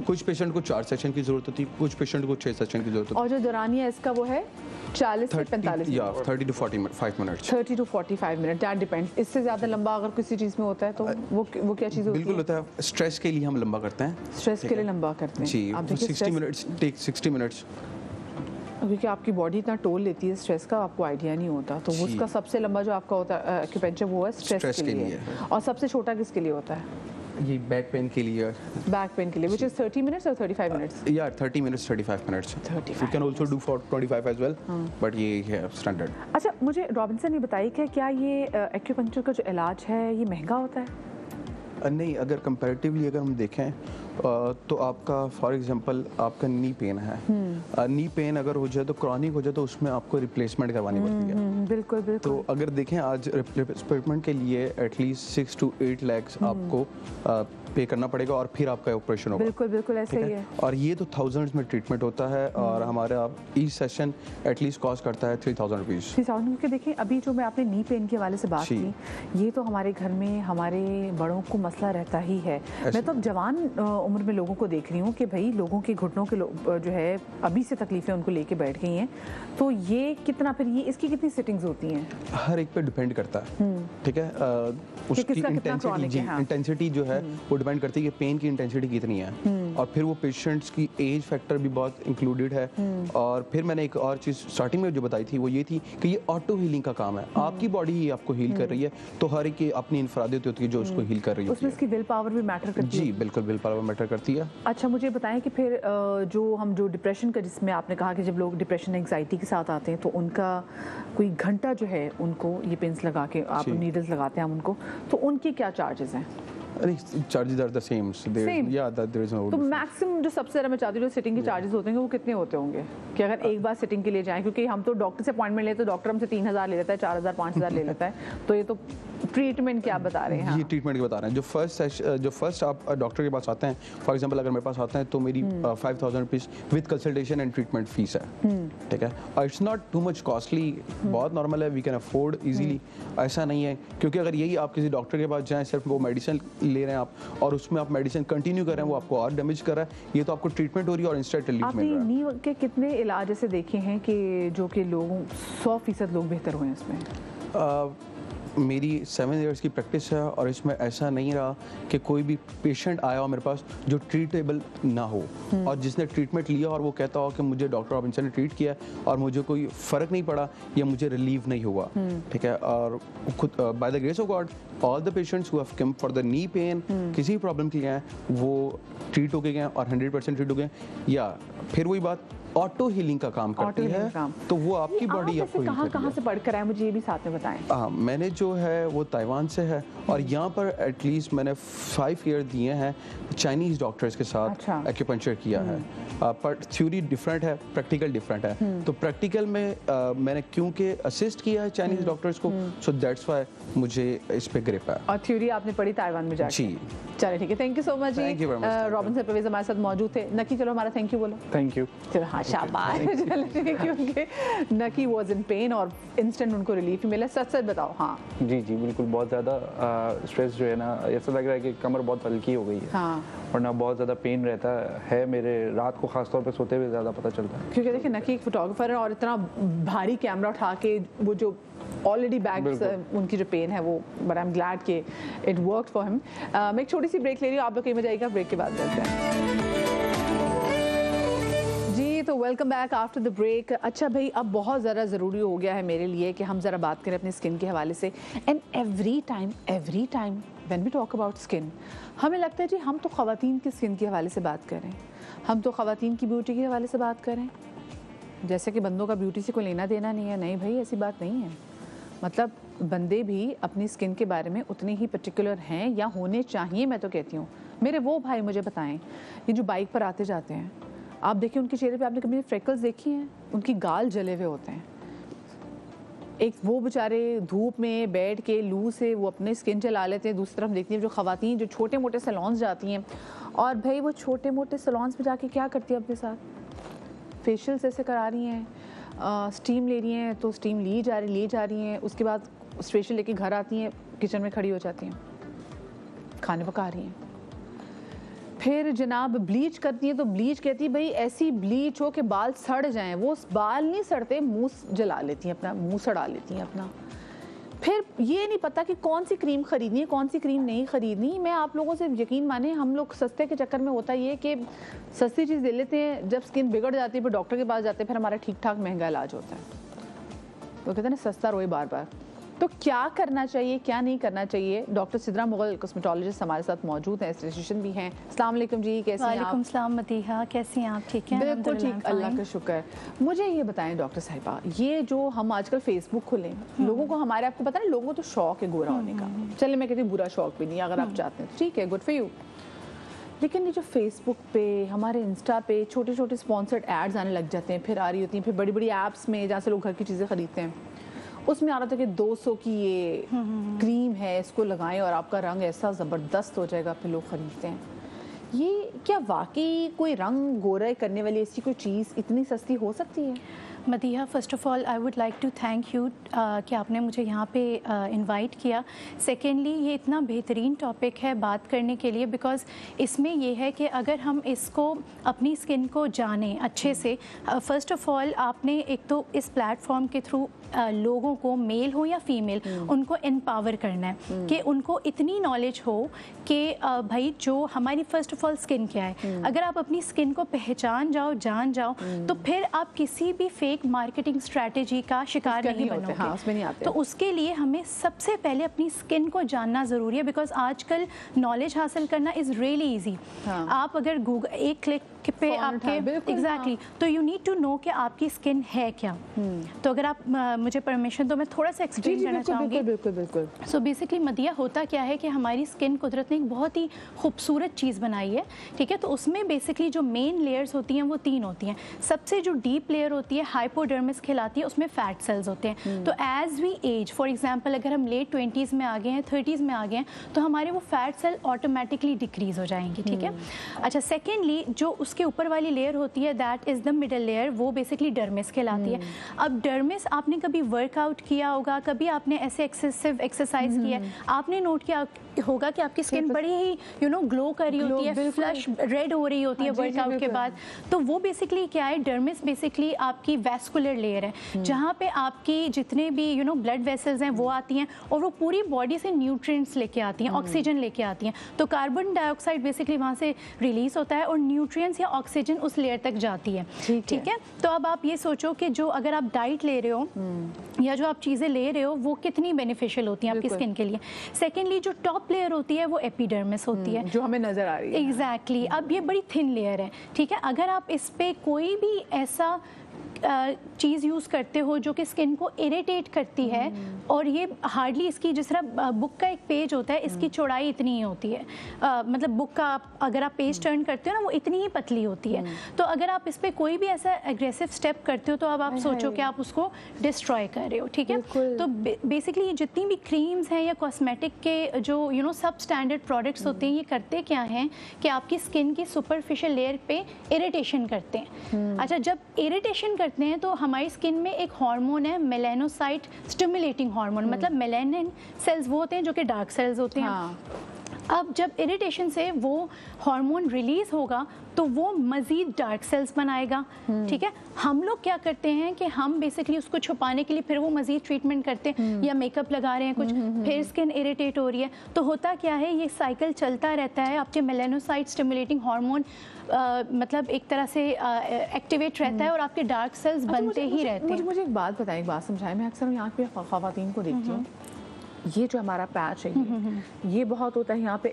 E: कुछ पेशेंट को 4 सेशन की जरूरत होती है, कुछ पेशेंट को 6 सेशन की जरूरत होती है।
A: और जो दौरानिया इसका वो है 40 से 45
E: या 30 to 45 minutes.
A: 30 to 45 minute, that depends. इससे ज़्यादा लंबा अगर किसी चीज़ में होता है तो वो क्या चीज़ होती है?
E: बिल्कुल होता है, स्ट्रेस के लिए हम लंबा करते हैं।
A: स्ट्रेस के लिए लंबा करते हैं
E: जी, 60 मिनट्स, टेक 60 मिनट्स,
A: क्योंकि आपकी बॉडी इतना टोल लेती है स्ट्रेस का, आपको आइडिया नहीं होता। तो उसका सबसे लंबा जो आपका होता है एक्यूपंक्चर वो है स्ट्रेस के लिए। और सबसे छोटा किसके लिए होता है?
E: ये बैक पेन के लिए।
A: बैक पेन के लिए which is 30 minutes or 35 minutes?
E: Yeah, 30 minutes, 35 minutes.
A: 35
E: You can also do for 25 as well, but ये है स्टैंडर्ड।
A: अच्छा मुझे रॉबिन्सन ये बताइए कि क्या ये एक्यूपंक्चर का जो इलाज है ये महंगा होता है?
E: नहीं, अगर कंपैरेटिवली अगर हम देखें तो आपका फॉर एग्जांपल आपका नी पेन है, नी पेन अगर हो जाए तो क्रॉनिक हो जाए तो उसमें आपको रिप्लेसमेंट करवानी पड़ती है।
A: बिल्कुल बिल्कुल।
E: तो अगर देखें आज रिप्लेसमेंट के लिए एटलीस्ट 6 to 8 lakhs आपको पे करना पड़ेगा और फिर आपका ऑपरेशन होगा।
A: बिल्कुल बिल्कुल ऐसे ही है।
E: और ये तो थाउजेंड्स में ट्रीटमेंट होता है और हमारे आप ईच सेशन एटलीस्ट कॉस्ट करता है 3000 रुपीज़।
A: 3000 क्योंकि देखिए अभी जो मैं आपने नी पेन के हवाले से बात की, ये तो हमारे घर में हमारे बड़ों को मसला रहता ही है। मैं तो जवान उम्र में लोगों को देख रही हूँ कि भाई लोगों के घुटनों के जो है अभी से तकलीफें उनको लेके बैठ गई हैं। तो ये कितना फिर ये इसकी कितनी सिटिंग्स होती हैं?
E: हर एक पे डिपेंड करता है, ठीक है। उसकी इंटेंसिटी जो है वो डिपेंड करती है कि पेन की इंटेंसिटी कितनी है और फिर वो पेशेंट्स की एज फैक्टर भी बहुत इंक्लूडेड है। और फिर मैंने एक और चीज़ स्टार्टिंग में जो बताई थी वो ये थी कि ये ऑटो हीलिंग का काम है, आपकी बॉडी ही आपको हील कर रही है। तो हर एक की अपनी इन्फरादियत होती है जो उसको हील कर रही है।
A: उसमें इसकी विल पावर भी मैटर करती है।
E: जी बिल्कुल, विल पावर मैटर करती है।
A: अच्छा मुझे बताएं कि फिर जो डिप्रेशन का, जिसमें आपने कहा कि जब लोग डिप्रेशन एंग्जाइटी के साथ आते हैं तो उनका कोई घंटा जो है उनको ये पिन्स लगा के आप नीडल्स लगाते हैं हम उनको, तो उनके क्या चार्जेस हैं?
E: Charges are the same. या देयर इज नो।
A: तो मैक्सिमम जो सबसे ज़्यादा मैं चाहती हूँ सिटिंग के चार्जेस होते हैं वो कितने होते होंगे कि अगर एक बार सिटिंग के लिए जाएं? क्योंकि हम तो डॉक्टर से अपॉइंटमेंट लेते तो डॉक्टर हमसे 3000 ले लेता है, 4000 5000 ले लेता है। तो ये तो ट्रीटमेंट क्या बता रहे हैं?
E: ये ट्रीटमेंट की बता रहे हैं। जो फर्स्ट आप डॉक्टर के पास आते हैं, फॉर एग्जांपल अगर मेरे पास आते हैं तो मेरी 5000 rupees with consultation and treatment fees है, ठीक है। और it's not too much costly, बहुत नॉर्मल है, वी कैन अफोर्ड इजीली। ऐसा नहीं है क्योंकि अगर यही आप किसी डॉक्टर के पास जाएं, सिर्फ वो मेडिसिन ले रहे हैं आप और उसमें आप मेडिसिन कंटिन्यू कर रहे हैं, वो आपको और डैमेज कर रहा है। ये तो आपको ट्रीटमेंट हो रही है और इंस्टेंट रिलीफ मिल रहा है।
A: नी के कितने इलाज ऐसे देखे हैं कि जो कि लोगों 100% लोग बेहतर हुए हैं इसमें?
E: मेरी 7 years की प्रैक्टिस है और इसमें ऐसा नहीं रहा कि कोई भी पेशेंट आया हो मेरे पास जो ट्रीटेबल ना हो और जिसने ट्रीटमेंट लिया और वो कहता हो कि मुझे डॉक्टर रॉबिन्सन ने ट्रीट किया और मुझे कोई फ़र्क नहीं पड़ा या मुझे रिलीव नहीं हुआ, ठीक है। और खुद by the grace of God all the patients who have come for the knee pain, किसी भी प्रॉब्लम के लिए आए वो ट्रीट हो गए और 100% ट्रीट हो गए। या फिर वही बात ऑटो हीलिंग का काम करती है, तो वो आपकी बॉडी आपको
A: कहाँ से पढ़कर आए, मुझे ये भी साथ में बताएं।
E: मैंने जो है वो ताइवान से है और यहाँ पर एटलीस्ट मैंने 5 years दिए हैं चाइनीज़ डॉक्टर्स के साथ एक्यूपंक्चर किया है। पर थ्योरी डिफरेंट है, प्रैक्टिकल डिफरेंट है। तो प्रैक्टिकल में मैंने क्योंकि असिस्ट किया है चाइनीज़ डॉक्टर्स को, सो दैट्स व्हाई मुझे इस पे ग्रिप है।
A: और थ्योरी आपने पढ़ी ताइवान में जाके?
E: जी।
A: चलिए ठीक है, थैंक यू सो मच जी। रॉबिन्सन परवेज हमारे साथ मौजूद थे। नकी चलो हमारा थैंक यू बोलो।
F: Thank you.
A: चलो हाँ शाबाश। क्योंकि नकी वाज इन पेन और इंस्टेंट उनको रिलीफ मिला। सच सच बताओ। हाँ
F: जी जी बिल्कुल, बहुत ज़्यादा स्ट्रेस जो है ना, ऐसा लग रहा है कि कमर बहुत हल्की हो गई है।
A: हाँ।
F: और ना बहुत ज़्यादा पेन रहता है मेरे, रात को खासतौर पे सोते हुए ज़्यादा पता चलता है।
A: क्योंकि देखिए नकी एक फोटोग्राफर है और इतना भारी कैमरा उठा के वो जो ऑलरेडी बैग्स उनकी जो पेन है वो, बट आई एम ग्लैड कि इट वर्कड फॉर हिम। मैं एक छोटी सी ब्रेक ले रही हूँ, आप लोग कहीं में जाइएगा, ब्रेक के बाद मिलते हैं जी। तो welcome back after the break. अच्छा भाई, अब बहुत ज़रा ज़रूरी हो गया है मेरे लिए कि हम ज़रा बात करें अपनी स्किन के हवाले से। And every time when we talk about skin, हमें लगता है जी हम तो ख़वातीन की स्किन के हवाले से बात करें, हम तो ख़वातीन की ब्यूटी के हवाले से बात करें, जैसे कि बंदों का ब्यूटी से कोई लेना देना नहीं है। नहीं भाई, ऐसी बात नहीं है। मतलब बंदे भी अपनी स्किन के बारे में उतने ही पर्टिकुलर हैं या होने चाहिए। मैं तो कहती हूँ मेरे वो भाई मुझे बताएं, ये जो बाइक पर आते जाते हैं, आप देखिए उनके चेहरे पे आपने कभी फ्रेकल्स देखी हैं? उनकी गाल जले हुए होते हैं। एक वो बेचारे धूप में बैठ के लू से वो अपने स्किन चला लेते हैं। दूसरी तरफ देखती हैं जो ख़वातीन जो छोटे मोटे सैलून्स जाती हैं, और भाई वो छोटे मोटे सैलून्स में जाके क्या करती है अपने साथ, फेशियल्स ऐसे करा रही हैं, स्टीम ले रही हैं, तो स्टीम ली जा रही हैं, उसके बाद फेशियल लेके घर आती हैं, किचन में खड़ी हो जाती हैं, खाने पका रही हैं। फिर जनाब ब्लीच करती हैं, तो ब्लीच कहती है भाई ऐसी ब्लीच हो कि बाल सड़ जाएं। वो बाल नहीं सड़ते, मुंह जला लेती हैं, अपना मुंह सड़ा लेती हैं अपना। फिर ये नहीं पता कि कौन सी क्रीम खरीदनी है, कौन सी क्रीम नहीं खरीदनी। मैं आप लोगों से यकीन माने, हम लोग सस्ते के चक्कर में होता ये कि सस्ती चीज़ ले लेते हैं, जब स्किन बिगड़ जाती है फिर डॉक्टर के पास जाते हैं, फिर हमारा ठीक ठाक महंगा इलाज होता है। तो कहते हैं ना सस्ता रोए बार बार। तो क्या करना चाहिए, क्या नहीं करना चाहिए? डॉक्टर सिद्रा मुगल कॉस्मेटोलॉजिस्ट हमारे साथ मौजूद हैं, एस्थेटिशियन भी हैं। अस्सलाम वालेकुम जी, कैसे हैं आप?
G: वालेकुम सलाम मतीहा, कैसी हैं आप? ठीक हैं?
A: बिल्कुल ठीक, अल्लाह का शुक्र। मुझे ये बताएं डॉक्टर साहिबा, ये जो हम आजकल फेसबुक खुले, लोगों को हमारे, आपको पता है लोगों को तो शौक है गोरा होने का। चलिए मैं कहती हूँ बुरा शौक भी नहीं, अगर आप चाहते हैं ठीक है, गुड फॉर यू। लेकिन ये जो फेसबुक पे, हमारे इंस्टा पे छोटे छोटे स्पॉन्सर्ड एड्स आने लग जाते हैं, फिर आ रही होती हैं, फिर बड़ी बड़ी ऐप्स में जहाँ से लोग घर की चीज़ें खरीदते हैं, उसमें आ रहा था कि 200 की ये क्रीम है, इसको लगाएं और आपका रंग ऐसा ज़बरदस्त हो जाएगा, फिर लोग ख़रीदते हैं। ये क्या वाकई कोई रंग गोरा करने वाली ऐसी कोई चीज़ इतनी सस्ती हो सकती है?
G: Madiha, first of all I would like to thank you कि आपने मुझे यहाँ पे इनवाइट किया। सेकेंडली, ये इतना बेहतरीन टॉपिक है बात करने के लिए, बिकॉज़ इसमें ये है कि अगर हम इसको अपनी स्किन को जानें अच्छे से, फ़र्स्ट ऑफ़ ऑल आपने एक तो इस प्लेटफॉर्म के थ्रू लोगों को, मेल हो या फीमेल, उनको एम्पावर करना है कि उनको इतनी नॉलेज हो कि भाई जो हमारी फ़र्स्ट ऑफ़ ऑल स्किन क्या है, अगर आप अपनी स्किन को पहचान जाओ, जान जाओ, तो फिर आप किसी भी फेक मार्केटिंग स्ट्रैटेजी का शिकार नहीं बनोगे।
A: हाँ, उसमें नहीं आते।
G: तो उसके लिए हमें सबसे पहले अपनी स्किन को जानना ज़रूरी है, बिकॉज आजकल नॉलेज हासिल करना इज़ रियली ईजी। आप अगर गूगल एक क्लिक पे आपके एग्जैक्टली, तो यू नीड टू नो कि आपकी स्किन है क्या। तो अगर आप मुझे परमिशन, तो मैं थोड़ा सा एक्सप्लेन करना चाहूँगी।
A: बिल्कुल बिल्कुल।
G: सो बेसिकली मदिया, होता क्या है कि हमारी स्किन कुदरत ने एक बहुत ही खूबसूरत चीज़ बनाई है, ठीक है। तो उसमें बेसिकली जो मेन लेयर्स होती हैं वो 3 होती हैं। सबसे जो डीप लेयर होती है, हाइपोडर्मिस कहलाती है, उसमें फैट सेल्स होते हैं। तो as we age, for example अगर हम लेट 20s में आ गए हैं, 30s में आ गए हैं, तो हमारे वो फैट सेल ऑटोमेटिकली डिक्रीज हो जाएंगे, ठीक है। अच्छा, सेकेंडली जो उसके ऊपर वाली लेयर होती है, that is the middle layer, वो बेसिकली डर्मिस कहलाती है। अब डर्मिस, आपने कभी वर्कआउट किया होगा, कभी आपने ऐसे एक्सेसिव एक्सरसाइज किया, आपने नोट किया होगा कि आपकी स्किन बड़ी ही ग्लो कर रही होती है, फ्लश रेड हो रही होती है वर्कआउट के बाद। तो वो बेसिकली क्या है, डर्मिस बेसिकली आपकी वैस्कुलर लेयर है, जहाँ पे आपकी जितने भी ब्लड वेसल्स हैं वो आती हैं, और वो पूरी बॉडी से न्यूट्रिएंट्स लेके आती हैं, ऑक्सीजन लेके आती हैं। तो कार्बन डाइऑक्साइड बेसिकली वहाँ से रिलीज होता है, और न्यूट्रिएंट्स या ऑक्सीजन उस लेयर तक जाती है, ठीक है। तो अब आप ये सोचो कि जो अगर आप डाइट ले रहे हो या जो आप चीज़ें ले रहे हो, वो कितनी बेनिफिशियल होती हैं आपकी स्किन के लिए। सेकेंडली, जो टॉप लेयर होती है वो एपिडर्मिस होती है,
A: जो हमें नजर आ रही है।
G: एग्जैक्टली। अब ये बड़ी थिन लेयर है, ठीक है। अगर आप इस पे कोई भी ऐसा चीज़ यूज़ करते हो जो कि स्किन को इरिटेट करती है, और ये हार्डली, इसकी जिस तरह बुक का एक पेज होता है, इसकी चौड़ाई इतनी ही होती है, मतलब बुक का अगर आप पेज टर्न करते हो ना, वो इतनी ही पतली होती है। तो अगर आप इस पर कोई भी ऐसा एग्रेसिव स्टेप करते हो, तो अब आप सोचो कि आप उसको डिस्ट्रॉय कर रहे हो, ठीक है। तो बेसिकली ये जितनी भी क्रीम्स हैं या कॉस्मेटिक के जो सब स्टैंडर्ड प्रोडक्ट्स होते हैं, ये करते क्या हैं कि आपकी स्किन की सुपरफिशियल लेयर पे इरिटेशन करते हैं। अच्छा, जब इरिटेशन करते हैं तो हमारी स्किन में एक हार्मोन है, मेलानोसाइट स्टिमुलेटिंग हार्मोन, मतलब मेलानिन सेल्स वो होते हैं जो कि डार्क सेल्स होते हैं। अब जब इरिटेशन से वो हार्मोन रिलीज होगा, तो वो मज़ीद डार्क सेल्स बनाएगा, ठीक है। हम लोग क्या करते हैं कि हम बेसिकली उसको छुपाने के लिए फिर वो मज़ीद ट्रीटमेंट करते हैं, या मेकअप लगा रहे हैं कुछ, फिर स्किन इरिटेट हो रही है। तो होता क्या है, ये साइकिल चलता रहता है, आपके मेलानोसाइट स्टिमुलेटिंग हार्मोन मतलब एक तरह से एक्टिवेट रहता है, और आपके डार्क सेल्स बनते ही रहते हैं।
A: मुझे एक बात बताएं, एक बात समझाएं। मैं अक्सर यहाँ पे ख़वातीन को देखती हूँ, ये जो हमारा पैच है, ये बहुत होता है यहाँ पे,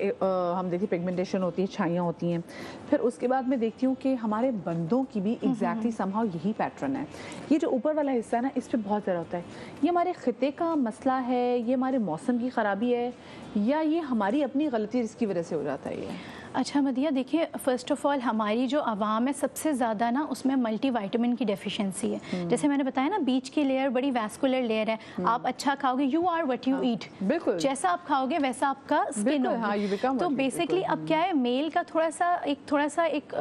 A: हम देखिए पिगमेंटेशन होती है, छाइयाँ होती हैं। फिर उसके बाद मैं देखती हूँ कि हमारे बंदों की भी एग्जैक्टली समहाउ यही पैटर्न है। ये जो ऊपर वाला हिस्सा है ना, इस पे बहुत ज़्यादा होता है। ये हमारे ख़िते का मसला है, ये हमारे मौसम की ख़राबी है, या ये हमारी अपनी गलती जिसकी वजह से हो जाता है ये?
G: अच्छा मदिया, देखिए फ़र्स्ट ऑफ़ ऑल हमारी जो आवाम है, सबसे ज़्यादा ना उसमें मल्टीविटामिन की डेफिशिएंसी है। जैसे मैंने बताया ना, बीच की लेयर बड़ी वैस्कुलर लेयर है। आप अच्छा खाओगे, you are what you eat,
A: बिल्कुल
G: जैसा आप खाओगे वैसा आपका स्किन होगा।
A: हाँ,
G: तो बेसिकली अब क्या है, मेल का थोड़ा सा एक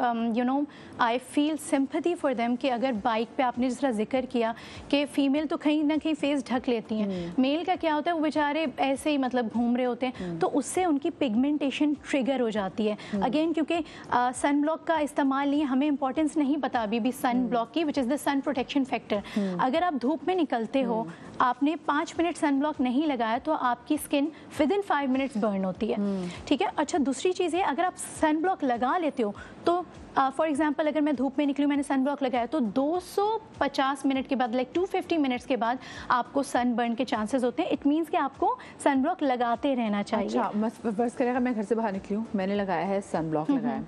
G: I feel sympathy for them कि अगर बाइक पे आपने जिस तरह जिक्र किया कि फीमेल तो कहीं ना कहीं फेस ढक लेती हैं, मेल का क्या होता है, वो बेचारे ऐसे ही मतलब घूम रहे होते हैं, तो उससे उनकी पिगमेंटेशन ट्रिगर हो जाती है। अगेन क्योंकि सन ब्लॉक का इस्तेमाल नहीं, हमें इंपॉर्टेंस नहीं पता अभी भी सन ब्लॉक की, which is the sun protection factor. अगर आप धूप में निकलते हो, आपने 5 मिनट सन ब्लॉक नहीं लगाया, तो आपकी स्किन विदिन 5 मिनट्स बर्न होती है, ठीक है। अच्छा, दूसरी चीज़ है, अगर आप सन ब्लॉक लगा लेते हो, तो फॉर एग्जाम्पल अगर मैं धूप में निकली, मैंने सन ब्लॉक लगाया, तो 250 मिनट के बाद, लाइक 250 मिनट्स के बाद आपको सन बर्न के चांसेस होते हैं। इट मीन्स कि आपको सन ब्लॉक लगाते रहना चाहिए।
A: अच्छा, बस करेगा, मैं घर से बाहर निकली हूँ, मैंने लगाया है सन ब्लॉक लगाया है,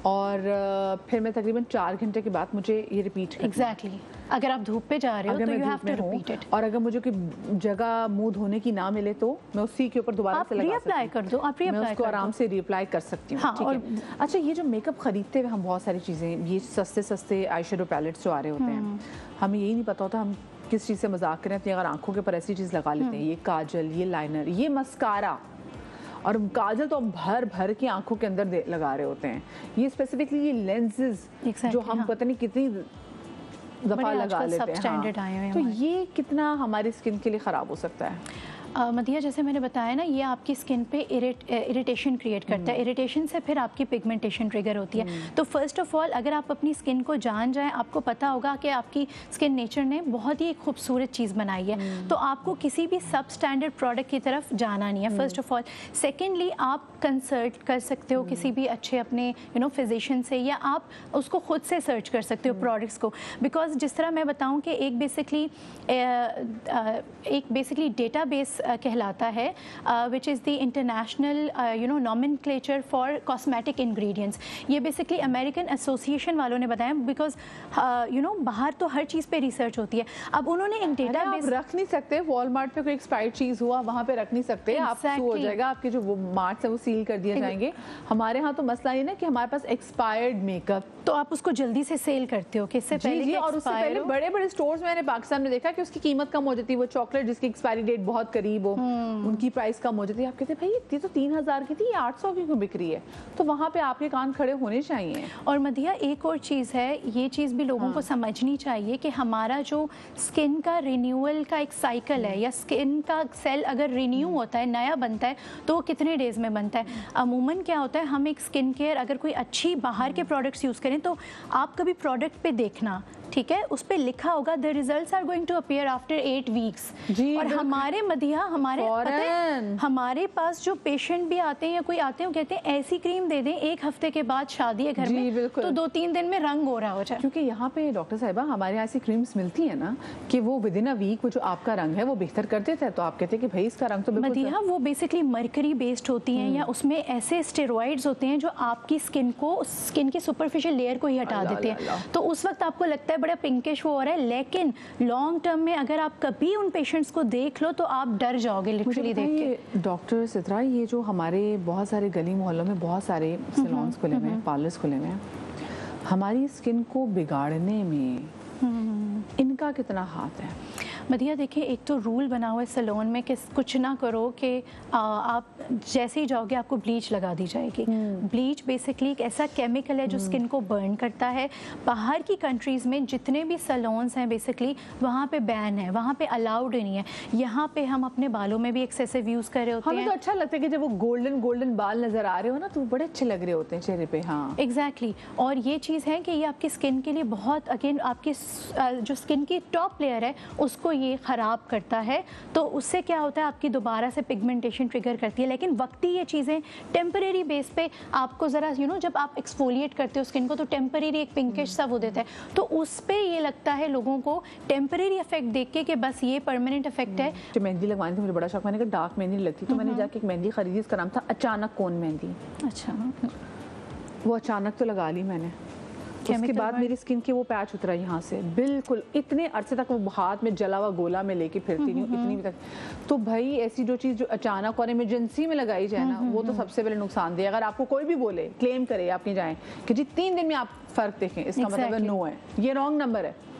A: और फिर मैं तकरीबन 4 घंटे के बाद मुझे ये रिपीट करना है।
G: एग्जैक्टली अगर आप धूप पे जा रहे हो
A: अगर
G: तो
A: मैं
G: यू हैव
A: धूप
G: टू
A: में हूँ
G: रिपीट इट।
A: और अगर मुझे कोई जगह मुंह धोने की ना मिले तो मैं उसी के ऊपर दोबारा
G: आप
A: से लगा
G: रीअप्लाई
A: सकती हूँ।
G: कर दो, आप
A: मैं
G: रीअप्लाई
A: उसको
G: कर
A: आराम
G: दो।
A: से रीअप्लाई कर सकती हूँ।
G: हाँ,
A: ठीक
G: और
A: है। अच्छा, ये जो मेकअप खरीदते हुए हम बहुत सारी चीज़ें, ये सस्ते सस्ते आई शेडो पैलेट्स जो आ रहे होते हैं, हमें यही नहीं पता होता हम किस चीज़ से मजाक करें, अपनी अगर आंखों के ऊपर ऐसी चीज़ लगा लेते हैं, ये काजल, ये लाइनर, ये मस्कारा, और काजल तो भर भर के आंखों के अंदर लगा रहे होते हैं। ये स्पेसिफिकली ये लेंसेज जो हम
G: हाँ।
A: पता नहीं कितनी दफा
G: बड़े
A: लगा
G: आजकल
A: लेते हैं।
G: substandard आए हुए हैं
A: तो
G: हमारे।
A: ये कितना हमारी स्किन के लिए ख़राब हो सकता है?
G: मदिया, जैसे मैंने बताया ना, ये आपकी स्किन पे इरिटेशन क्रिएट करता है। इरिटेशन से फिर आपकी पिगमेंटेशन ट्रिगर होती है। तो फर्स्ट ऑफ ऑल अगर आप अपनी स्किन को जान जाएं, आपको पता होगा कि आपकी स्किन नेचर ने बहुत ही खूबसूरत चीज़ बनाई है, तो आपको किसी भी सब स्टैंडर्ड प्रोडक्ट की तरफ जाना नहीं है, फर्स्ट ऑफ ऑल। सेकेंडली, आप कंसल्ट कर सकते हो किसी भी अच्छे अपने फिजिशियन से, या आप उसको खुद से सर्च कर सकते हो प्रोडक्ट्स को। बिकॉज जिस तरह मैं बताऊं कि एक बेसिकली डेटाबेस कहलाता है, विच is the international nomenclature for cosmetic ingredients. ये बेसिकली अमेरिकन एसोसिएशन वालों ने बताया, बिकॉज बाहर तो हर चीज़ पे रिसर्च होती है। अब उन्होंने एक डेटाबेस
A: रख नहीं सकते, वॉलमार्ट पे कोई एक्सपायर्ड चीज़ हुआ वहाँ पे रख नहीं सकते, आप शू हो जाएगा, आपके जो वो मार्ट्स है वो सील कर दिए जाएंगे। हमारे यहाँ तो मसला ये ना कि हमारे पास एक्सपायर्ड मेकअप,
G: तो आप उसको जल्दी से सेल करते हो कि इससे पहले कि
A: और उससे पहले बड़े बड़े स्टोर्स में मैंने पाकिस्तान में देखा कि उसकी कीमत कम हो जाती है। वो चॉकलेट जिसकी एक्सपायरी डेट बहुत करीब हो, उनकी प्राइस कम हो जाती है। आप कहते हैं भाई ये तो 3000 की थी, ये 800 की क्यों बिक रही है? तो वहाँ पे आपके कान खड़े होने चाहिए।
G: और मदिया, एक और चीज़ है, ये चीज़ भी लोगों को समझनी चाहिए कि हमारा जो स्किन का रिन्यूअल का एक साइकिल है, या स्किन का सेल अगर रिन्यू होता है, नया बनता है, तो वो कितने डेज में बनता है? अमूमन क्या होता है, हम एक स्किन केयर अगर कोई अच्छी बाहर के प्रोडक्ट्स यूज़ करें, तो आप कभी प्रोडक्ट पे देखना, ठीक है, उस पे लिखा होगा the results are going to appear after 8 weeks. और हमारे मदिया, हमारे पास जो पेशेंट भी आते हैं या कोई आते हैं, वो कहते हैं ऐसी क्रीम दे दें 1 हफ्ते के बाद शादी है घर में, तो 2-3 दिन में रंग हो रहा हो जाए।
A: क्योंकि यहाँ पे डॉक्टर साहिबा हमारे यहाँ ऐसी क्रीम्स मिलती है ना कि वो विद इन अ वीक वो जो आपका रंग है वो बेहतर कर देता है। तो आप कहते हैं कि भाई इसका रंग तो
G: मदिया, वो बेसिकली मरकरी बेस्ड होती हैं, या उसमें ऐसे स्टेरॉइड्स होते हैं जो आपकी स्किन की सुपरफिशियल लेयर को ही हटा देते हैं। तो उस वक्त आपको लगता है बड़ा पिंकिश वो हो रहा है, लेकिन लॉन्ग टर्म में अगर आप कभी उन पेशेंट्स को देख लो तो आप डर जाओगे लिटरली देख के।
A: डॉक्टर सित्रा, ये जो हमारे बहुत सारे गली मोहल्लों में बहुत सारे सैलून्स खुले हुए हैं, पार्लर्स खुले हुए हैं, हमारी स्किन को बिगाड़ने में इनका कितना हाथ है?
G: मदिया, देखिए, एक तो रूल बना हुआ है सैलून में कि कुछ ना करो कि आप जैसे ही जाओगे आपको ब्लीच लगा दी जाएगी। ब्लीच बेसिकली एक ऐसा केमिकल है जो स्किन को बर्न करता है। बाहर की कंट्रीज़ में जितने भी सैलून्स हैं बेसिकली वहाँ पे बैन है, वहाँ पे अलाउड नहीं है। यहाँ पे हम अपने बालों में भी एक्सेसिव यूज़ कर रहे होते हैं।
A: हमें तो अच्छा लगता है कि जब वो गोल्डन बाल नज़र आ रहे हो ना, तो बड़े अच्छे लग रहे होते हैं चेहरे पे। हाँ,
G: एग्जैक्टली। और ये चीज़ है कि ये आपकी स्किन के लिए बहुत, अगेन आपकी जो स्किन की टॉप लेयर है उसको ये ख़राब करता है। तो उससे क्या होता है, आपकी दोबारा से पिगमेंटेशन ट्रिगर करती है। लेकिन वक्ती ये चीज़ें टेम्परेरी बेस पे आपको ज़रा जब आप एक्सफोलिएट करते हो स्किन को, तो टेम्परेरी एक पिंकिश सा वो देता है। तो उस पर ये लगता है लोगों को टेम्परेरी इफेक्ट देख के कि बस ये परमानेंट इफेक्ट है।
A: जो मेहंदी लगवानी थी मुझे बड़ा शौक, मैंने कहा डार्क मेहंदी लगती, तो मैंने जाके एक मेहंदी खरीदी, उसका नाम था अचानक कोन मेहंदी।
G: अच्छा,
A: वो अचानक तो लगा ली मैंने, उसके बाद मेरी स्किन के वो पैच उतरा यहाँ से, बिल्कुल इतने अरसे तक वो हाथ में जला हुआ गोला में लेके फिरती नहीं हूँ इतनी भी तक। तो भाई ऐसी जो चीज़ जो अचानक और इमरजेंसी में लगाई जाए ना, वो तो सबसे पहले नुकसानदेह। अगर आपको कोई भी बोले, क्लेम करे, आप नहीं जाएं कि जी 3 दिन में आप फ़र्क देखें, इसका मतलब नो है, ये रॉन्ग नंबर है।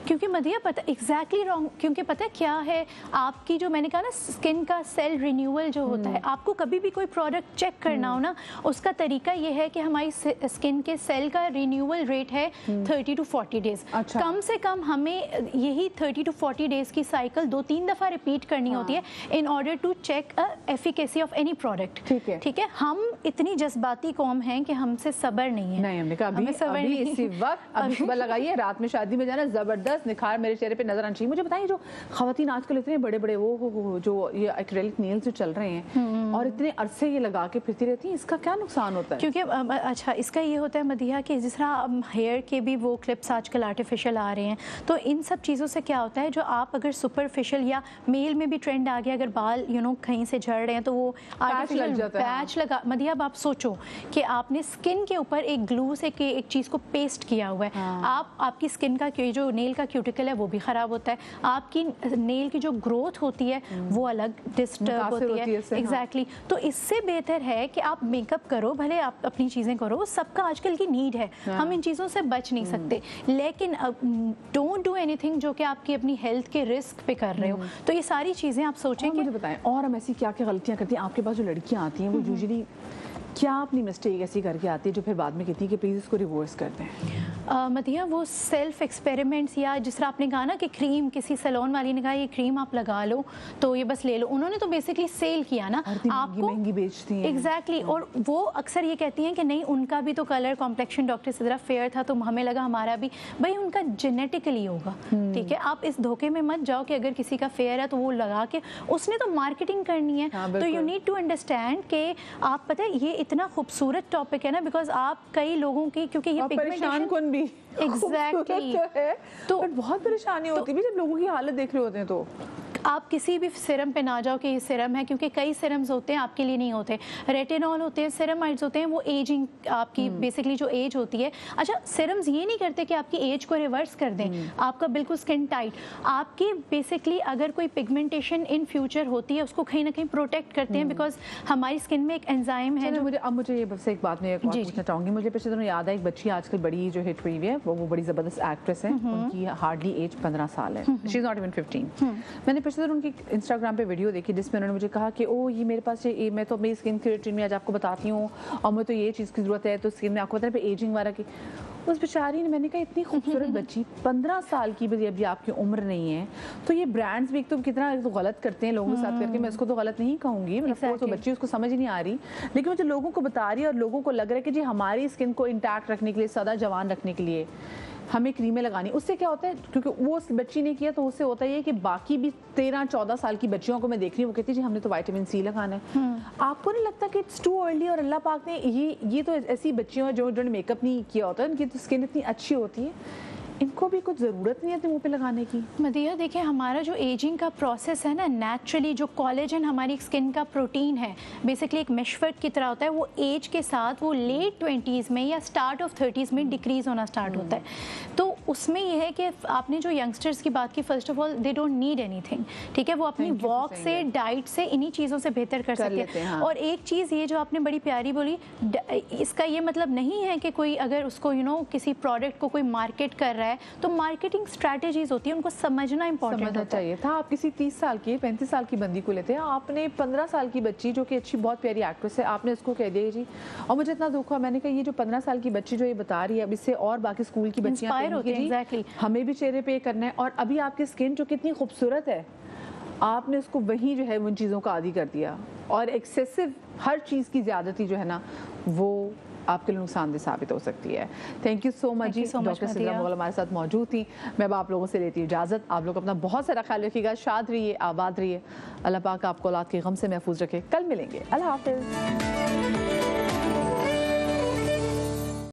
G: क्योंकि मदिया पता एग्जैक्टली रॉन्ग, क्योंकि पता है क्या है, आपकी जो मैंने कहा ना स्किन का सेल रिन्यूअल जो होता है, आपको कभी भी कोई प्रोडक्ट चेक करना हो ना, उसका तरीका ये है कि हमारी स्किन के सेल का रिन्यूअल रेट है 30 to 40 डेज।
A: अच्छा।
G: कम से कम हमें यही 30 to 40 डेज की साइकिल 2-3 दफ़ा रिपीट करनी होती है in order to check efficacy of any product. ठीक है, हम इतनी जज्बाती कौम हैं कि हमसे सब्र नहीं है।
A: नहीं, हमने कहा अभी इसी वक्त, अभी सुबह लगाइए, रात में शादी में जाना, ज़बरदस्त निखार मेरे चेहरे पे नजर आना चाहिए। मुझे बताइए जो खवातीन आजकल इतने बड़े बड़े वो जो ये एक्रेलिक नेल्स जो चल रहे हैं और इतने अरसे ये लगा के फिरती रहती हैं, इसका क्या नुकसान होता है?
G: क्योंकि अच्छा इसका ये होता है मदिया कि जिस तरह हेयर के भी वो क्लिप्स आजकल आर्टिफिशियल आ रहे हैं, तो इन सब चीज़ों से क्या होता है, जो आप अगर सुपरफिशियल या मेल में भी ट्रेंड आ गया, अगर बाल कहीं से झड़ रहे हैं तो वो आर्टिफिशियल पैच लगा। मदिया अब आप सोचो कि आपने स्किन के ऊपर एक ग्लू से एक चीज़ को पेस्ट किया हुआ है, आपकी स्किन का जो नेल का क्यूटिकल है वो भी ख़राब होता है, आपकी नेल की जो ग्रोथ होती है वो अलग डिस्टर्ब होती है। एग्जैक्टली। तो इससे बेहतर है कि आप मेकअप करो, भले आप अपनी चीज़ें करो, सबका आजकल की नीड है, हम इन चीज़ों से बच नहीं सकते, लेकिन डोंट डू एनीथिंग जो कि आपकी अपनी हेल्थ के रिस्क पे कर रहे हो। तो ये सारी चीज़ें आप सोचें कि
A: मुझे बताएं और हम ऐसी क्या क्या गलतियाँ करती हैं? आपके पास जो लड़कियाँ आती हैं वो यूजुअली क्या अपनी मिस्टेक ऐसी करके आती है जो फिर बाद में कहती है कि प्लीज़ इसको रिवर्स कर दें?
G: मदिया वो सेल्फ एक्सपेरिमेंट्स, या जिस तरह आपने कहा ना कि क्रीम, किसी सैलून वाली ने कहा ये क्रीम आप लगा लो तो ये बस ले लो, उन्होंने तो बेसिकली सेल किया ना, आपको
A: महंगी बेचती हैं।
G: एग्जैक्टली। और वो अक्सर ये कहती हैं कि नहीं उनका भी तो कलर कॉम्प्लेक्शन डॉक्टर से ज़रा फेयर था तो हमें लगा हमारा भी, भाई उनका जेनेटिकली होगा, ठीक है। आप इस धोखे में मत जाओ कि अगर किसी का फेयर है तो वो लगा के, उसने तो मार्केटिंग करनी है। तो यू नीड टू अंडरस्टैंड कि आप पता है ये इतना खूबसूरत टॉपिक है ना, बिकॉज आप कई लोगों की, क्योंकि ये
A: पिगमेंटेशन भी
G: एग्जैक्टली
A: तो बहुत परेशानी होती है जब लोगों की हालत देख रहे होते हैं। तो
G: आप किसी भी सिरम पे ना जाओ कि ये सिरम है, क्योंकि कई सिरम्स होते हैं आपके लिए नहीं होते, रेटिनॉल होते हैं, सिरमाइड्स होते हैं, वो एजिंग आपकी बेसिकली जो एज होती है। अच्छा, सिरम्स ये नहीं करते कि आपकी एज को रिवर्स कर दें, आपका बिल्कुल स्किन टाइट, आपकी बेसिकली अगर कोई पिगमेंटेशन इन फ्यूचर होती है उसको कहीं ना कहीं प्रोटेक्ट करते हैं, बिकॉज हमारी स्किन में एक एंजाइम है।
A: मुझे ये बस एक बात में पूछना चाहूँगी, मुझे पिछले दिनों याद है एक बच्ची आजकल बड़ी जो हिट हुई है वो बड़ी ज़बरदस्त एक्ट्रेस है, उनकी हार्डली एज 15 साल है, शी इज़ नॉट इवन 15। मैंने पिछले दिन उनकी इंस्टाग्राम पे वीडियो देखी जिसमें उन्होंने मुझे कहा कि ओ ये मेरे पास ये मैं तो मेरी स्किन की रूटीन में आज आपको बताती हूँ और मैं तो ये चीज़ की ज़रूरत है, तो स्किन में आपको पता है एजिंग वाला की। उस बेचारी ने, मैंने कहा इतनी खूबसूरत बच्ची 15 साल की, अभी आपकी उम्र नहीं है, तो ये ब्रांड्स भी एक तो कितना तो गलत करते हैं लोगों के साथ करके, मैं इसको तो गलत नहीं कहूँगी, मतलब तो बच्ची उसको समझ नहीं आ रही, लेकिन मुझे लोगों को बता रही है और लोगों को लग रहा है कि जी हमारी स्किन को इंटैक्ट रखने के लिए, सदा जवान रखने के लिए हमें क्रीमें लगानी। उससे क्या होता है, क्योंकि वो उस बच्ची ने किया तो उससे होता है कि बाकी भी 13-14 साल की बच्चियों को मैं देख रही हूँ, वो कहती है जी हमने तो विटामिन सी लगाना है। आपको नहीं लगता कि इट्स टू अर्ली? और अल्लाह पाक ने ये तो ऐसी बच्चियों जो मेकअप नहीं किया होता है, उनकी तो स्किन इतनी अच्छी होती है, इनको भी कुछ ज़रूरत नहीं है अपने मुँह पे लगाने की।
G: मदिया देखिए, हमारा जो एजिंग का प्रोसेस है ना, नेचुरली जो कोलेजन हमारी स्किन का प्रोटीन है, बेसिकली एक मेशवर्ट की तरह होता है, वो एज के साथ वो लेट 20s में या स्टार्ट ऑफ 30s में डिक्रीज होना स्टार्ट होता है। तो उसमें यह है कि आपने जो यंगस्टर्स की बात की, first of all they don't need anything, ठीक है, वो अपनी वॉक से, डाइट से, इन्हीं चीज़ों से बेहतर कर सकते हैं। और एक चीज़ ये जो आपने बड़ी प्यारी बोली, इसका ये मतलब नहीं है कि कोई अगर उसको किसी प्रोडक्ट को कोई मार्केट कर रहा है तो मार्केटिंग स्ट्रैटेजीज होती है, उनको समझना इंपॉर्टेंट होता है।
A: था आप किसी 30 साल की 35 साल की बंदी को लेते हैं, आपने 15 साल की बच्ची जो कि अच्छी बहुत प्यारी एक्ट्रेस है, आपने उसको कह दिया जी, और मुझे इतना दुख हुआ, मैंने कहा ये जो 15 साल की बच्ची जो ये बता रही है, अब इससे और बाकी स्कूल की बच्चियां
G: एग्जैक्टली
A: हमें भी चेहरे पे करना है। और अभी आपकी स्किन जो कितनी खूबसूरत है, आपने उसको वही जो है उन चीज़ों का आदी कर दिया, और एक्सेसिव हर चीज़ की ज़्यादती जो है ना वो आपके लिए नुकसानदेह साबित हो सकती है। थैंक यू सो मच जी, डॉक्टर सिद्रा मुगल हमारे साथ मौजूद थी। मैं अब आप लोगों से लेती हूँ इजाज़त। आप लोग अपना बहुत सारा ख्याल रखिएगा, शाद रहिए, आबाद रहिए, अल्लाह पाक आपको औलाद के गम से महफूज रखे। कल मिलेंगे, अल्लाह हाफिज़।